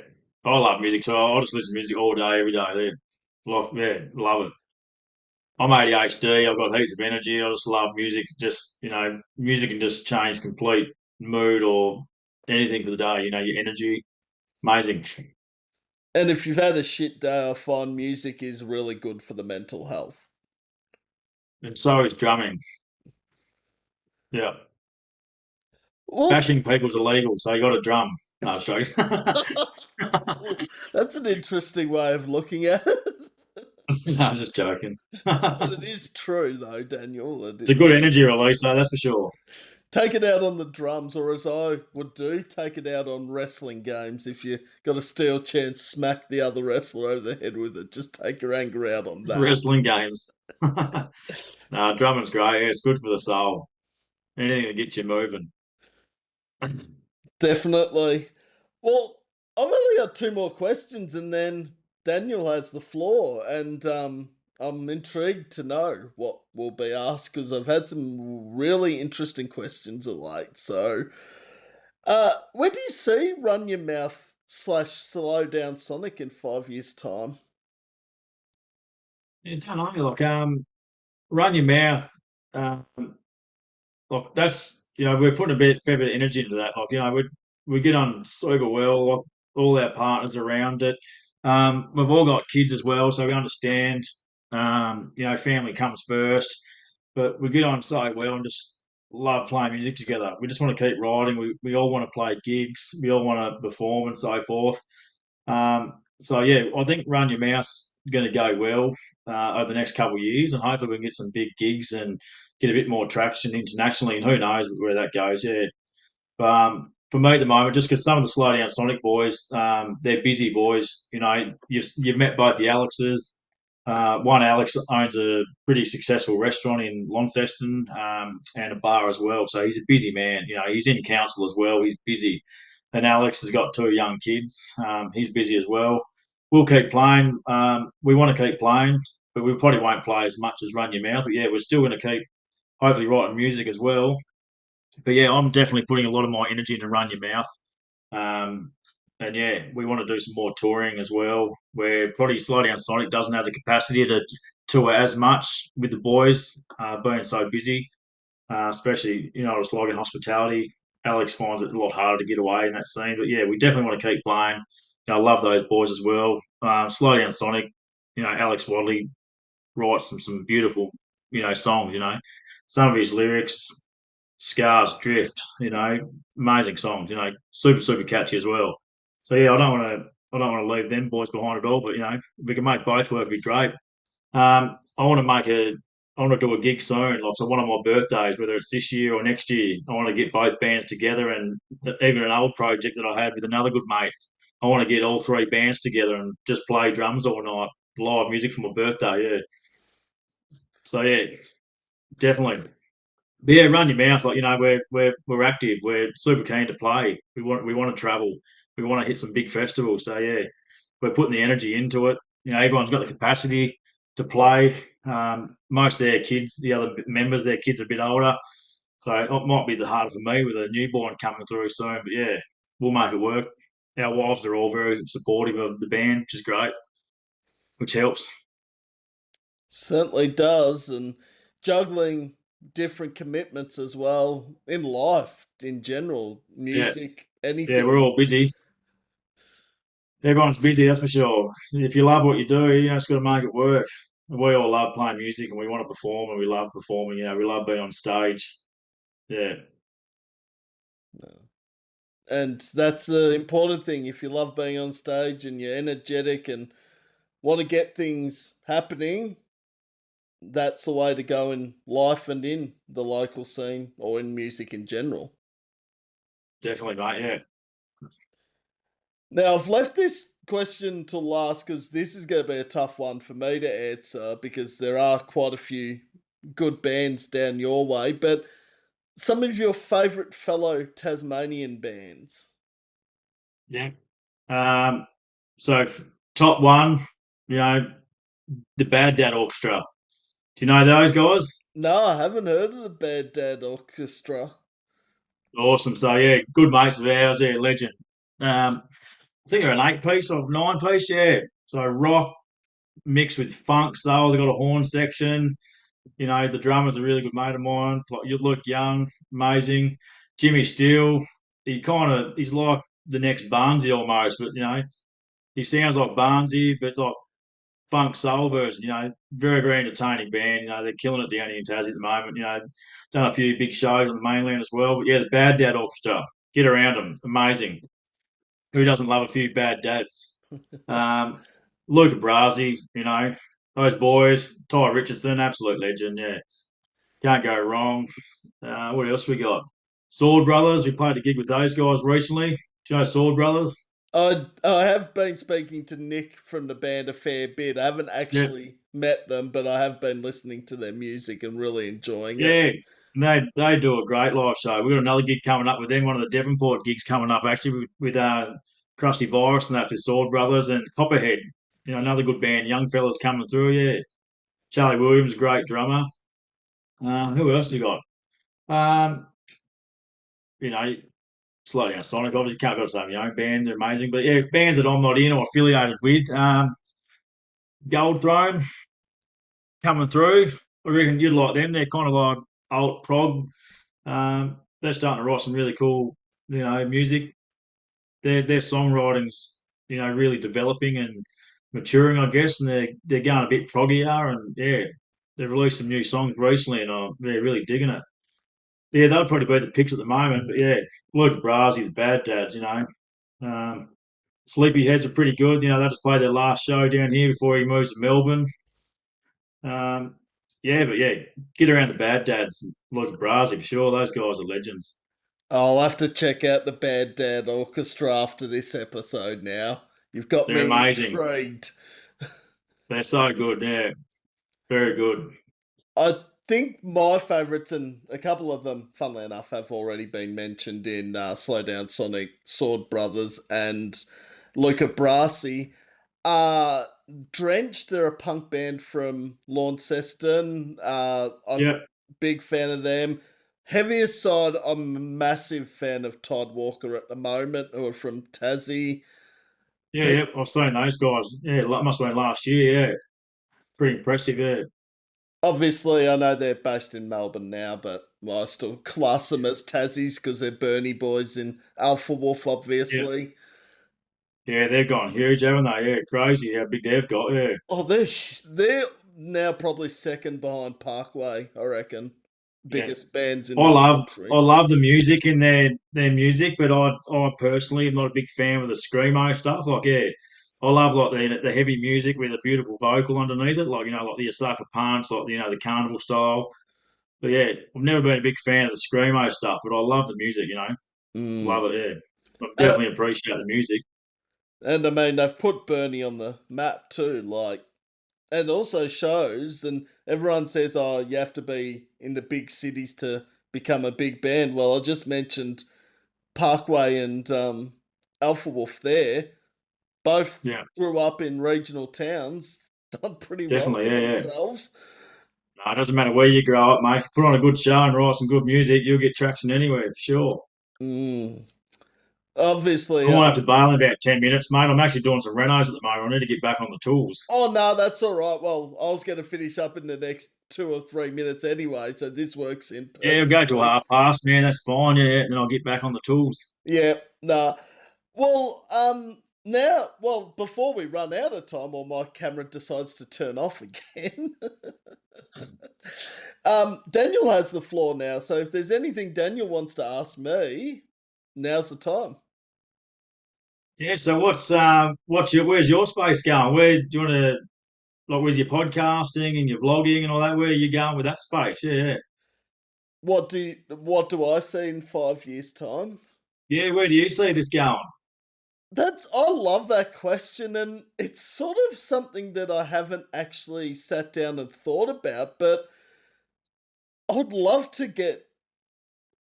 B: I love music too. I just listen to music all day, every day. Yeah, love it. I'm ADHD. I've got heaps of energy. I just love music. Just music can just change complete mood or anything for the day. Your energy, amazing.
A: And if you've had a shit day, I find music is really good for the mental health.
B: And so is drumming. Yeah,
A: Well,
B: bashing people's illegal, so you got to drum. No, sorry.
A: that's an interesting way of looking at it.
B: No, I'm just joking.
A: But it is true, though, Daniel.
B: It's a good energy release, though, that's for sure.
A: Take it out on the drums, or as I would do, take it out on wrestling games. If you got a steel chair and smack the other wrestler over the head with it, just take your anger out on that.
B: Wrestling games. No, drumming's great. Yeah, it's good for the soul. Anything that gets you moving.
A: Definitely. Well, I've only got two more questions, and then Daniel has the floor, and I'm intrigued to know what will be asked because I've had some really interesting questions of late. So, where do you see Run Your Mouth slash Slow Down Sonic in 5 years' time?
B: Yeah, don't know. Like, run your mouth. Um, like that's we're putting fair bit of energy into that. Like we get on super well. Like all our partners around it. We've all got kids as well, so we understand. Family comes first, but we get on so well and just love playing music together. We just want to keep riding. We all want to play gigs. We all want to perform and so forth. So yeah, I think Run Your Mouth's going to go well over the next couple of years, and hopefully we can get some big gigs and get a bit more traction internationally. And who knows where that goes? Yeah, for me at the moment, just because some of the Slow Down Sonic boys, they're busy boys. You've met both the Alexes. One Alex owns a pretty successful restaurant in Launceston and a bar as well. So he's a busy man. He's in council as well. He's busy. And Alex has got two young kids. He's busy as well. We'll keep playing. We want to keep playing, but we probably won't play as much as Run Your Mouth. But yeah, we're still going to keep hopefully writing music as well. But yeah, I'm definitely putting a lot of my energy into Run Your Mouth. Um, and yeah, we want to do some more touring as well. Where probably Slow Down Sonic doesn't have the capacity to tour as much with the boys being so busy, especially it's like in hospitality. Alex finds it a lot harder to get away in that scene. But yeah, we definitely want to keep playing. I love those boys as well. Slow Down Sonic, Alex Wadley writes some beautiful songs. Some of his lyrics Scars Drift, amazing songs, super, super catchy as well. So yeah, I don't want to leave them boys behind at all, but if we can make both work, it'd be great. I want to do a gig soon, like so one of my birthdays, whether it's this year or next year. I want to get both bands together, and even an old project that I had with another good mate. I want to get all three bands together and just play drums all night, live music for my birthday. Yeah, so yeah, definitely. But yeah, run your mouth. Like we're active. We're super keen to play. We want to travel. We want to hit some big festivals. So yeah, we're putting the energy into it. Everyone's got the capacity to play. Most of their kids, the other members, their kids are a bit older, so it might be the harder for me with a newborn coming through soon. But yeah, we'll make it work. Our wives are all very supportive of the band, which is great, which helps.
A: Certainly does, and juggling different commitments as well in life in general,
B: Yeah,
A: music,
B: yeah, we're
A: anything.
B: all busy. Everyone's busy, that's for sure. If you love what you do, it's got to make it work. We all love playing music and we want to perform and we love performing. We love being on stage. Yeah,
A: And that's the important thing. If you love being on stage and you're energetic and want to get things happening, that's the way to go in life and in the local scene or in music in general.
B: definitely, mate. Yeah.
A: Now, I've left this question to last because this is going to be a tough one for me to answer because there are quite a few good bands down your way. But some of your favourite fellow Tasmanian bands?
B: Yeah. Um, so top one, you know, the Bad Dad Orchestra. Do you know those guys?
A: No, I haven't heard of the Bad Dad Orchestra.
B: Awesome. So yeah, good mates of ours. Yeah, legend. I think they're an 8 piece or 9 piece. Yeah. So rock mixed with funk soul. They got a horn section. The drummer's a really good mate of mine. Like, you look young, amazing. Jimmy Steele, he's like the next Barnsey almost, but he sounds like Barnsey, but like funk soul version. Very very entertaining band. They're killing it down here in Tassie at the moment. Done a few big shows on the mainland as well. But yeah, the Bad Dad Orchestra, get around them, amazing. Who doesn't love a few bad dads? Um, Luca Brasi, those boys. Ty Richardson, absolute legend. Yeah, can't go wrong. What else we got? Sword Brothers. We played a gig with those guys recently. Do you know Sword Brothers?
A: I have been speaking to Nick from the band a fair bit. I haven't
B: Yeah,
A: actually met them, but I have been listening to their music and really enjoying it.
B: yeah. And they do a great live show. We've got another gig coming up with them. One of the Devonport gigs coming up actually with Krusty Virus and after Sword Brothers and Copperhead. Another good band. Young fellas coming through. Yeah, Charlie Williams, great drummer. Who else you got? Um, you know, Slow Down Sonic. Obviously, can't go to some young band. They're amazing. But yeah, bands that I'm not in or affiliated with. Gold Throne coming through. I reckon you'd like them. They're kind of like alt prog. They're starting to write some really cool, music. Their songwriting's really developing and maturing, I guess, and they're going a bit proggier. And yeah, they've released some new songs recently, and they're really digging it. Yeah, they'll probably be the picks at the moment. But yeah, Luca Brasi, the Bad Dads, Um, Sleepyheads are pretty good. They just played their last show down here before he moves to Melbourne. Um, yeah, but yeah, get around the Bad Dads, like Brasi for sure. Those guys are legends.
A: I'll have to check out the Bad Dad Orchestra after this episode now. You've got
B: They're
A: me
B: amazing.
A: intrigued.
B: They're so good. Yeah, very good.
A: I think my favourites, and a couple of them, funnily enough, have already been mentioned in Slow Down Sonic, Sword Brothers, and Luca Brasi. Uh, Drenched, they're a punk band from Launceston. I'm a
B: Yeah,
A: big fan of them. Heaviest side, I'm a massive fan of Todd Walker at the moment, who are from Tassie.
B: yeah,
A: Bit
B: yeah. I've seen those guys. Yeah, must have been last year. Yeah, pretty impressive. Yeah,
A: Obviously, I know they're based in Melbourne now, but I still class them as Tassies because they're Bernie boys in Alpha Wolf,
B: yeah,
A: obviously.
B: yeah. They've gone huge, haven't they? Yeah, crazy how big they've got. Yeah.
A: Oh, they're now probably second behind Parkway, I reckon.
B: Yeah.
A: Biggest bands in
B: I
A: this
B: love I
A: country.
B: love the music in their music, but I personally am not a big fan of the screamo stuff. Like yeah, I love like the heavy music with a beautiful vocal underneath it, like like the Osaka Punch, like the carnival style. But yeah, I've never been a big fan of the screamo stuff, but I love the music. Love
A: Mm.
B: it. Yeah, I
A: Uh,
B: definitely appreciate the music.
A: and I mean, they've put Bernie on the map too, like, and also shows, and everyone says, oh, you have to be in the big cities to become a big band. Well, I just mentioned Parkway and Alpha Wolf there, both
B: Yeah,
A: grew up in regional towns, done pretty well
B: definitely.
A: for
B: Yeah, yeah.
A: themselves.
B: No, it doesn't matter where you grow up, mate. Put on a good show and write some good music, you'll get traction anywhere for sure.
A: Mm.
B: I
A: Obviously,
B: might have to bail in about 10 minutes, mate. I'm actually doing some renos at the moment. I need to get back on the tools.
A: oh no, that's all right. Well, I was going to finish up in the next 2 or 3 minutes anyway, so this works in
B: Yeah, I'll go to
A: perfectly.
B: half past, man. That's fine. Yeah, then I'll get back on the tools.
A: Yeah, nah. Well, Now, well, before we run out of time or my camera decides to turn off again, Daniel has the floor now. So if there's anything Daniel wants to ask me, now's the time.
B: Yeah. So where's your space going? Where do you want to like with your podcasting and your vlogging and all that? Where are you going with that space? Yeah.
A: What do I see in 5 years' time?
B: Yeah. Where do you see this going?
A: I love that question, and it's sort of something that I haven't actually sat down and thought about, but I'd love to get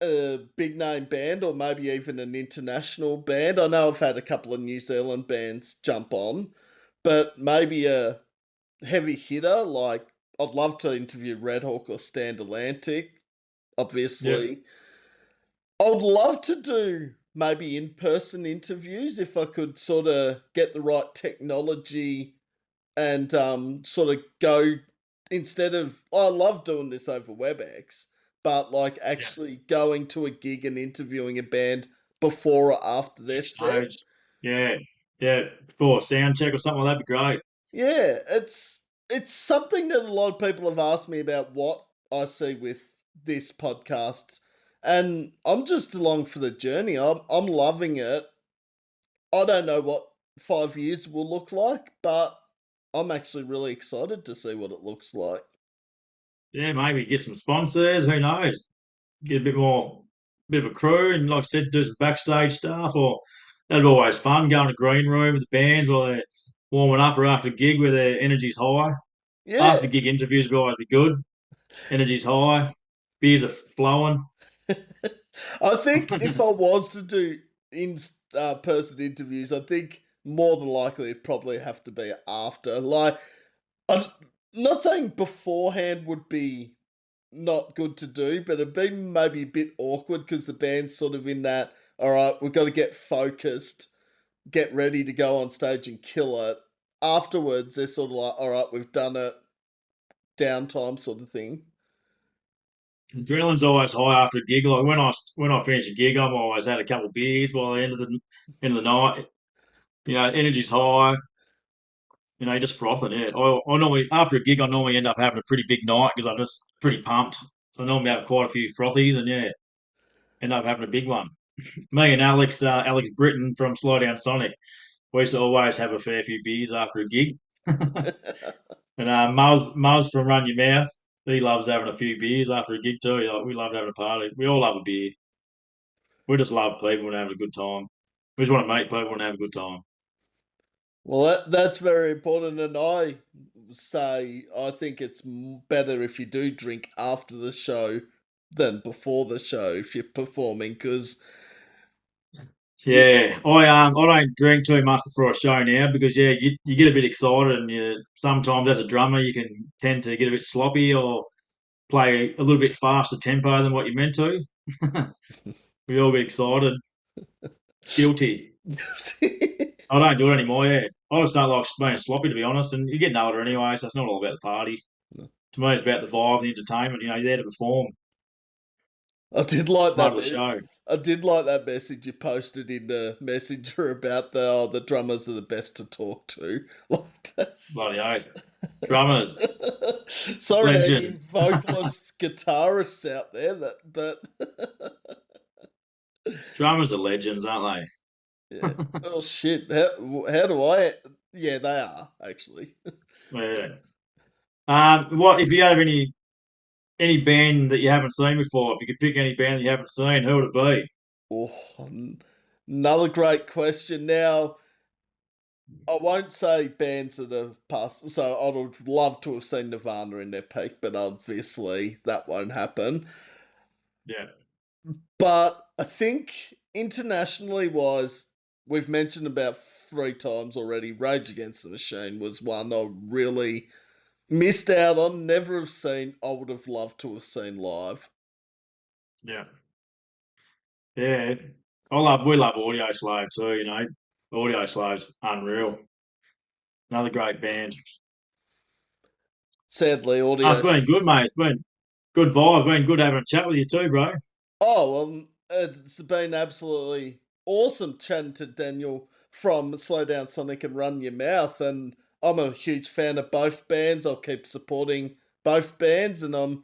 A: a big name band or maybe even an international band. I know I've had a couple of New Zealand bands jump on, but maybe a heavy hitter like I'd love to interview Red Hawk or Stand Atlantic,
B: Yeah.
A: obviously. I'd love to do maybe in-person interviews if I could sort of get the right technology and sort of go instead of I love doing this over WebEx, but like
B: Yeah.
A: actually going to a gig and interviewing a band before or after their set.
B: Backstage. Yeah. Yeah. Before a sound check or something like that'd be great.
A: Yeah, it's something that a lot of people have asked me about what I see with this podcast, and I'm just along for the journey. I'm loving it. I don't know what 5 years will look like, but I'm actually really excited to see what it looks like.
B: Yeah. Maybe get some sponsors. Who knows? Get a bit of a crew, and like I said, do some backstage stuff. Or that'd be always fun going to green room with the bands while they're warming up or after a gig where their energy's high.
A: Yeah,
B: After gig interviews would always be good. Energy's high, beers are flowing.
A: I think if I was to do in person interviews, I think more than likely it'd probably have to be after. Like, I'm not saying beforehand would be not good to do, but it'd be maybe a bit awkward because the band's sort of in that. All right, we've got to get focused, get ready to go on stage and kill it. Afterwards, they're sort of like, all right, we've done it, downtime sort of thing.
B: Adrenaline's always high after a gig. Like when I finish a gig, I'm always had a couple of beers by the end of the night. Energy's high. You're just frothing. Yeah, I normally after a gig, I normally end up having a pretty big night because I'm just pretty pumped. So I normally have quite a few frothies, and yeah, end up having a big one. Me and Alex Britton from Slow Down Sonic, we used to always have a fair few beers after a gig. And Muzz from Run Your Mouth, he loves having a few beers after a gig too. We love having a party. We all love a beer. We just love people and having a good time. We just want to make people and have a good time.
A: Well, that's very important, and I say I think it's better if you do drink after the show than before the show if you're performing, because yeah,
B: Yeah, I don't drink too much before a show now because yeah, you get a bit excited and you sometimes as a drummer you can tend to get a bit sloppy or play a little bit faster tempo than what you're meant to. We all get excited, guilty. I don't do it anymore. Yeah, I just don't like being sloppy to be honest. And you're getting older anyway, so it's not all about the party. To me, it's about the vibe, the entertainment. You're there to perform,
A: I did like
B: part
A: that.
B: of the show.
A: I did like that message you posted in the messenger about the drummers are the best to talk to. Like that's.
B: Bloody oath. Drummers,
A: Sorry, any
B: legends.
A: vocalists, guitarists out there but
B: Drummers are legends, aren't
A: yeah. Oh shit! How do I? Yeah, they are actually.
B: they? Yeah. What if you have any band that you haven't seen before? If you could pick any band that you haven't seen, who would it be?
A: Oh, another great question. Now, I won't say bands that have passed. So I would love to have seen Nirvana in their peak, but obviously that won't happen.
B: Yeah,
A: But I think internationally wise, we've mentioned about 3 times already. Rage Against the Machine was one I really missed out on. Never have seen. I would have loved to have seen live.
B: yeah, yeah. We love Audio Slave too. Audio Slave's unreal. Another great band.
A: Sadly,
B: It's been good, mate. It's been good vibe. Been good having a chat with you too, bro.
A: Oh, well, it's been absolutely awesome chatting to Daniel from Slow Down Sonic and Run Your Mouth, and I'm a huge fan of both bands. I'll keep supporting both bands, and I'm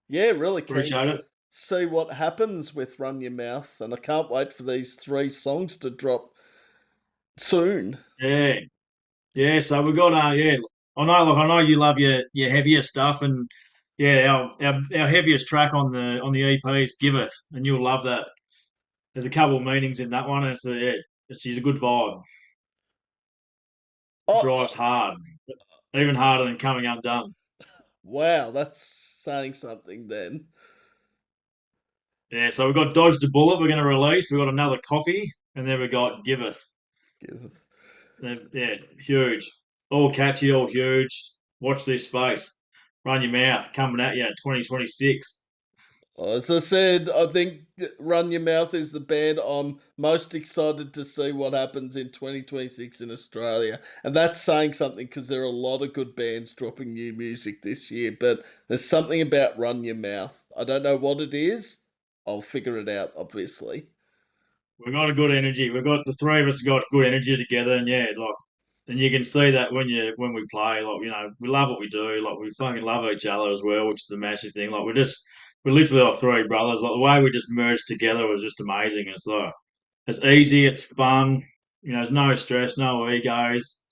A: really keen
B: Appreciate
A: to
B: it.
A: see what happens with Run Your Mouth, and I can't wait for these 3 songs to drop soon.
B: Yeah, yeah. So we got yeah. I know you love your heavier stuff, and yeah, our heaviest track on the EP is "Giveth," and you'll love that. There's a couple of meanings in that one, and it's a good vibe.
A: Oh,
B: Drives hard, even harder than "Coming Undone."
A: wow, that's saying something then.
B: Yeah, so we've got "Dodged a Bullet." We're going to release. We've got another "Coffee," and then we got "Giveth." Yeah, huge. All catchy, all huge. Watch this space. Run your mouth. Coming at you 2026.
A: As I said, I think Run Your Mouth is the band I'm most excited to see what happens in 2026 in Australia. And that's saying something because there are a lot of good bands dropping new music this year, but there's something about Run Your Mouth. I don't know what it is. I'll figure it out, obviously.
B: We've got a good energy. We've got the three of us got good energy together, and yeah, and you can see that when we play, we love what we do. Like, we fucking love each other as well, which is a massive thing. Like, we're literally like three brothers. Like, the way we just merged together was just amazing. It's like it's easy, it's fun. There's no stress, no egos.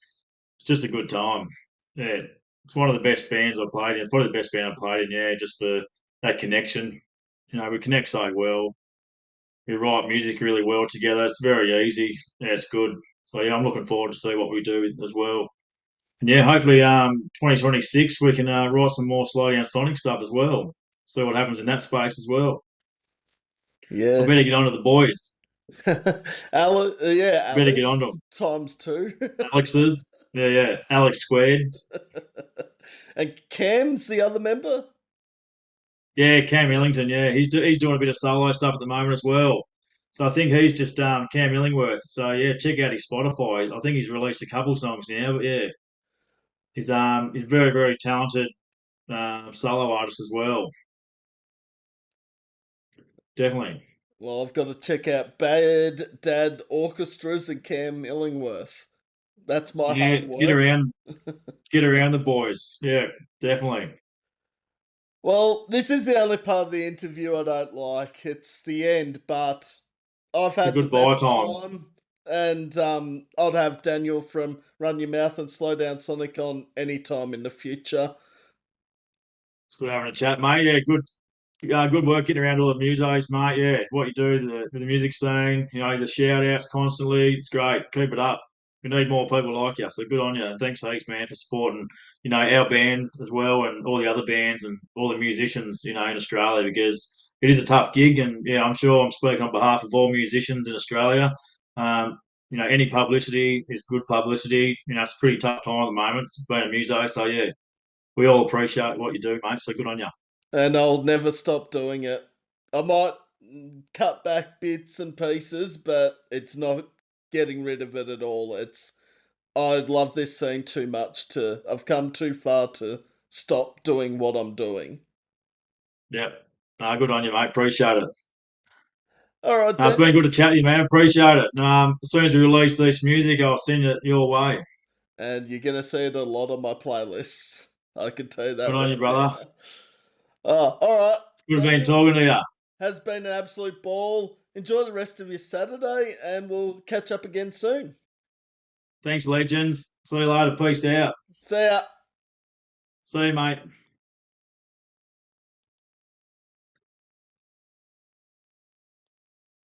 B: It's just a good time. Yeah, it's one of the best bands I've played in. Probably the best band I've played in. Yeah, just for that connection. We connect so well. We write music really well together. It's very easy. Yeah, it's good. So yeah, I'm looking forward to see what we do as well. And yeah, hopefully 2026 we can write some more Slow Down Sonic stuff as well. See what happens in that space as well. I better get
A: Yes.
B: on to the boys.
A: Yeah,
B: Better get on to
A: Alex
B: them.
A: times two.
B: Alex's. Yeah, yeah. Alex squared.
A: And Cam's the other member?
B: Yeah, Cam Illington. Yeah, he's doing a bit of solo stuff at the moment as well. So I think he's just Cam Illingworth. So yeah, check out his Spotify. I think he's released a couple songs now. But yeah, he's very very talented solo artist as well. Definitely.
A: Well, I've got to check out Bad Dad Orchestras and Cam Illingworth. That's my
B: Yeah,
A: homework.
B: get around the boys. Yeah, definitely.
A: Well, this is the only part of the interview I don't like. It's the end, but I've
B: The
A: had the
B: goodbye
A: best
B: times.
A: time. And I'd have Daniel from Run Your Mouth and Slow Down Sonic on any time in the future.
B: It's good having a chat, mate. Yeah, good work getting around all the musos, mate. Yeah, what you do with the music scene, the shout outs constantly. It's great. Keep it up. We need more people like you. So good on you. And thanks heaps, man, for supporting, our band as well and all the other bands and all the musicians, in Australia because it is a tough gig. And yeah, I'm sure I'm speaking on behalf of all musicians in Australia. Um, any publicity is good publicity. It's a pretty tough time at the moment being a muso. So yeah, we all appreciate what you do, mate. So good on you.
A: And I'll never stop doing it. I might cut back bits and pieces, but it's not getting rid of it at all. I love this scene too much to. I've come too far to stop doing what I'm doing.
B: Yep. No, good on you, mate. Appreciate it.
A: All right,
B: No, it's been good
A: Daniel.
B: to chat to you, man. Appreciate it. As soon as we release this music, I'll send it your way.
A: And you're gonna see it a lot on my playlists. I can tell you that
B: Good on you,
A: right
B: brother.
A: now. Oh, all right,
B: Good been
A: Daniel.
B: talking to you.
A: Has been an absolute ball. Enjoy the rest of your Saturday, and we'll catch up again soon.
B: Thanks, legends. See you later. Peace out.
A: See ya.
B: See you, mate.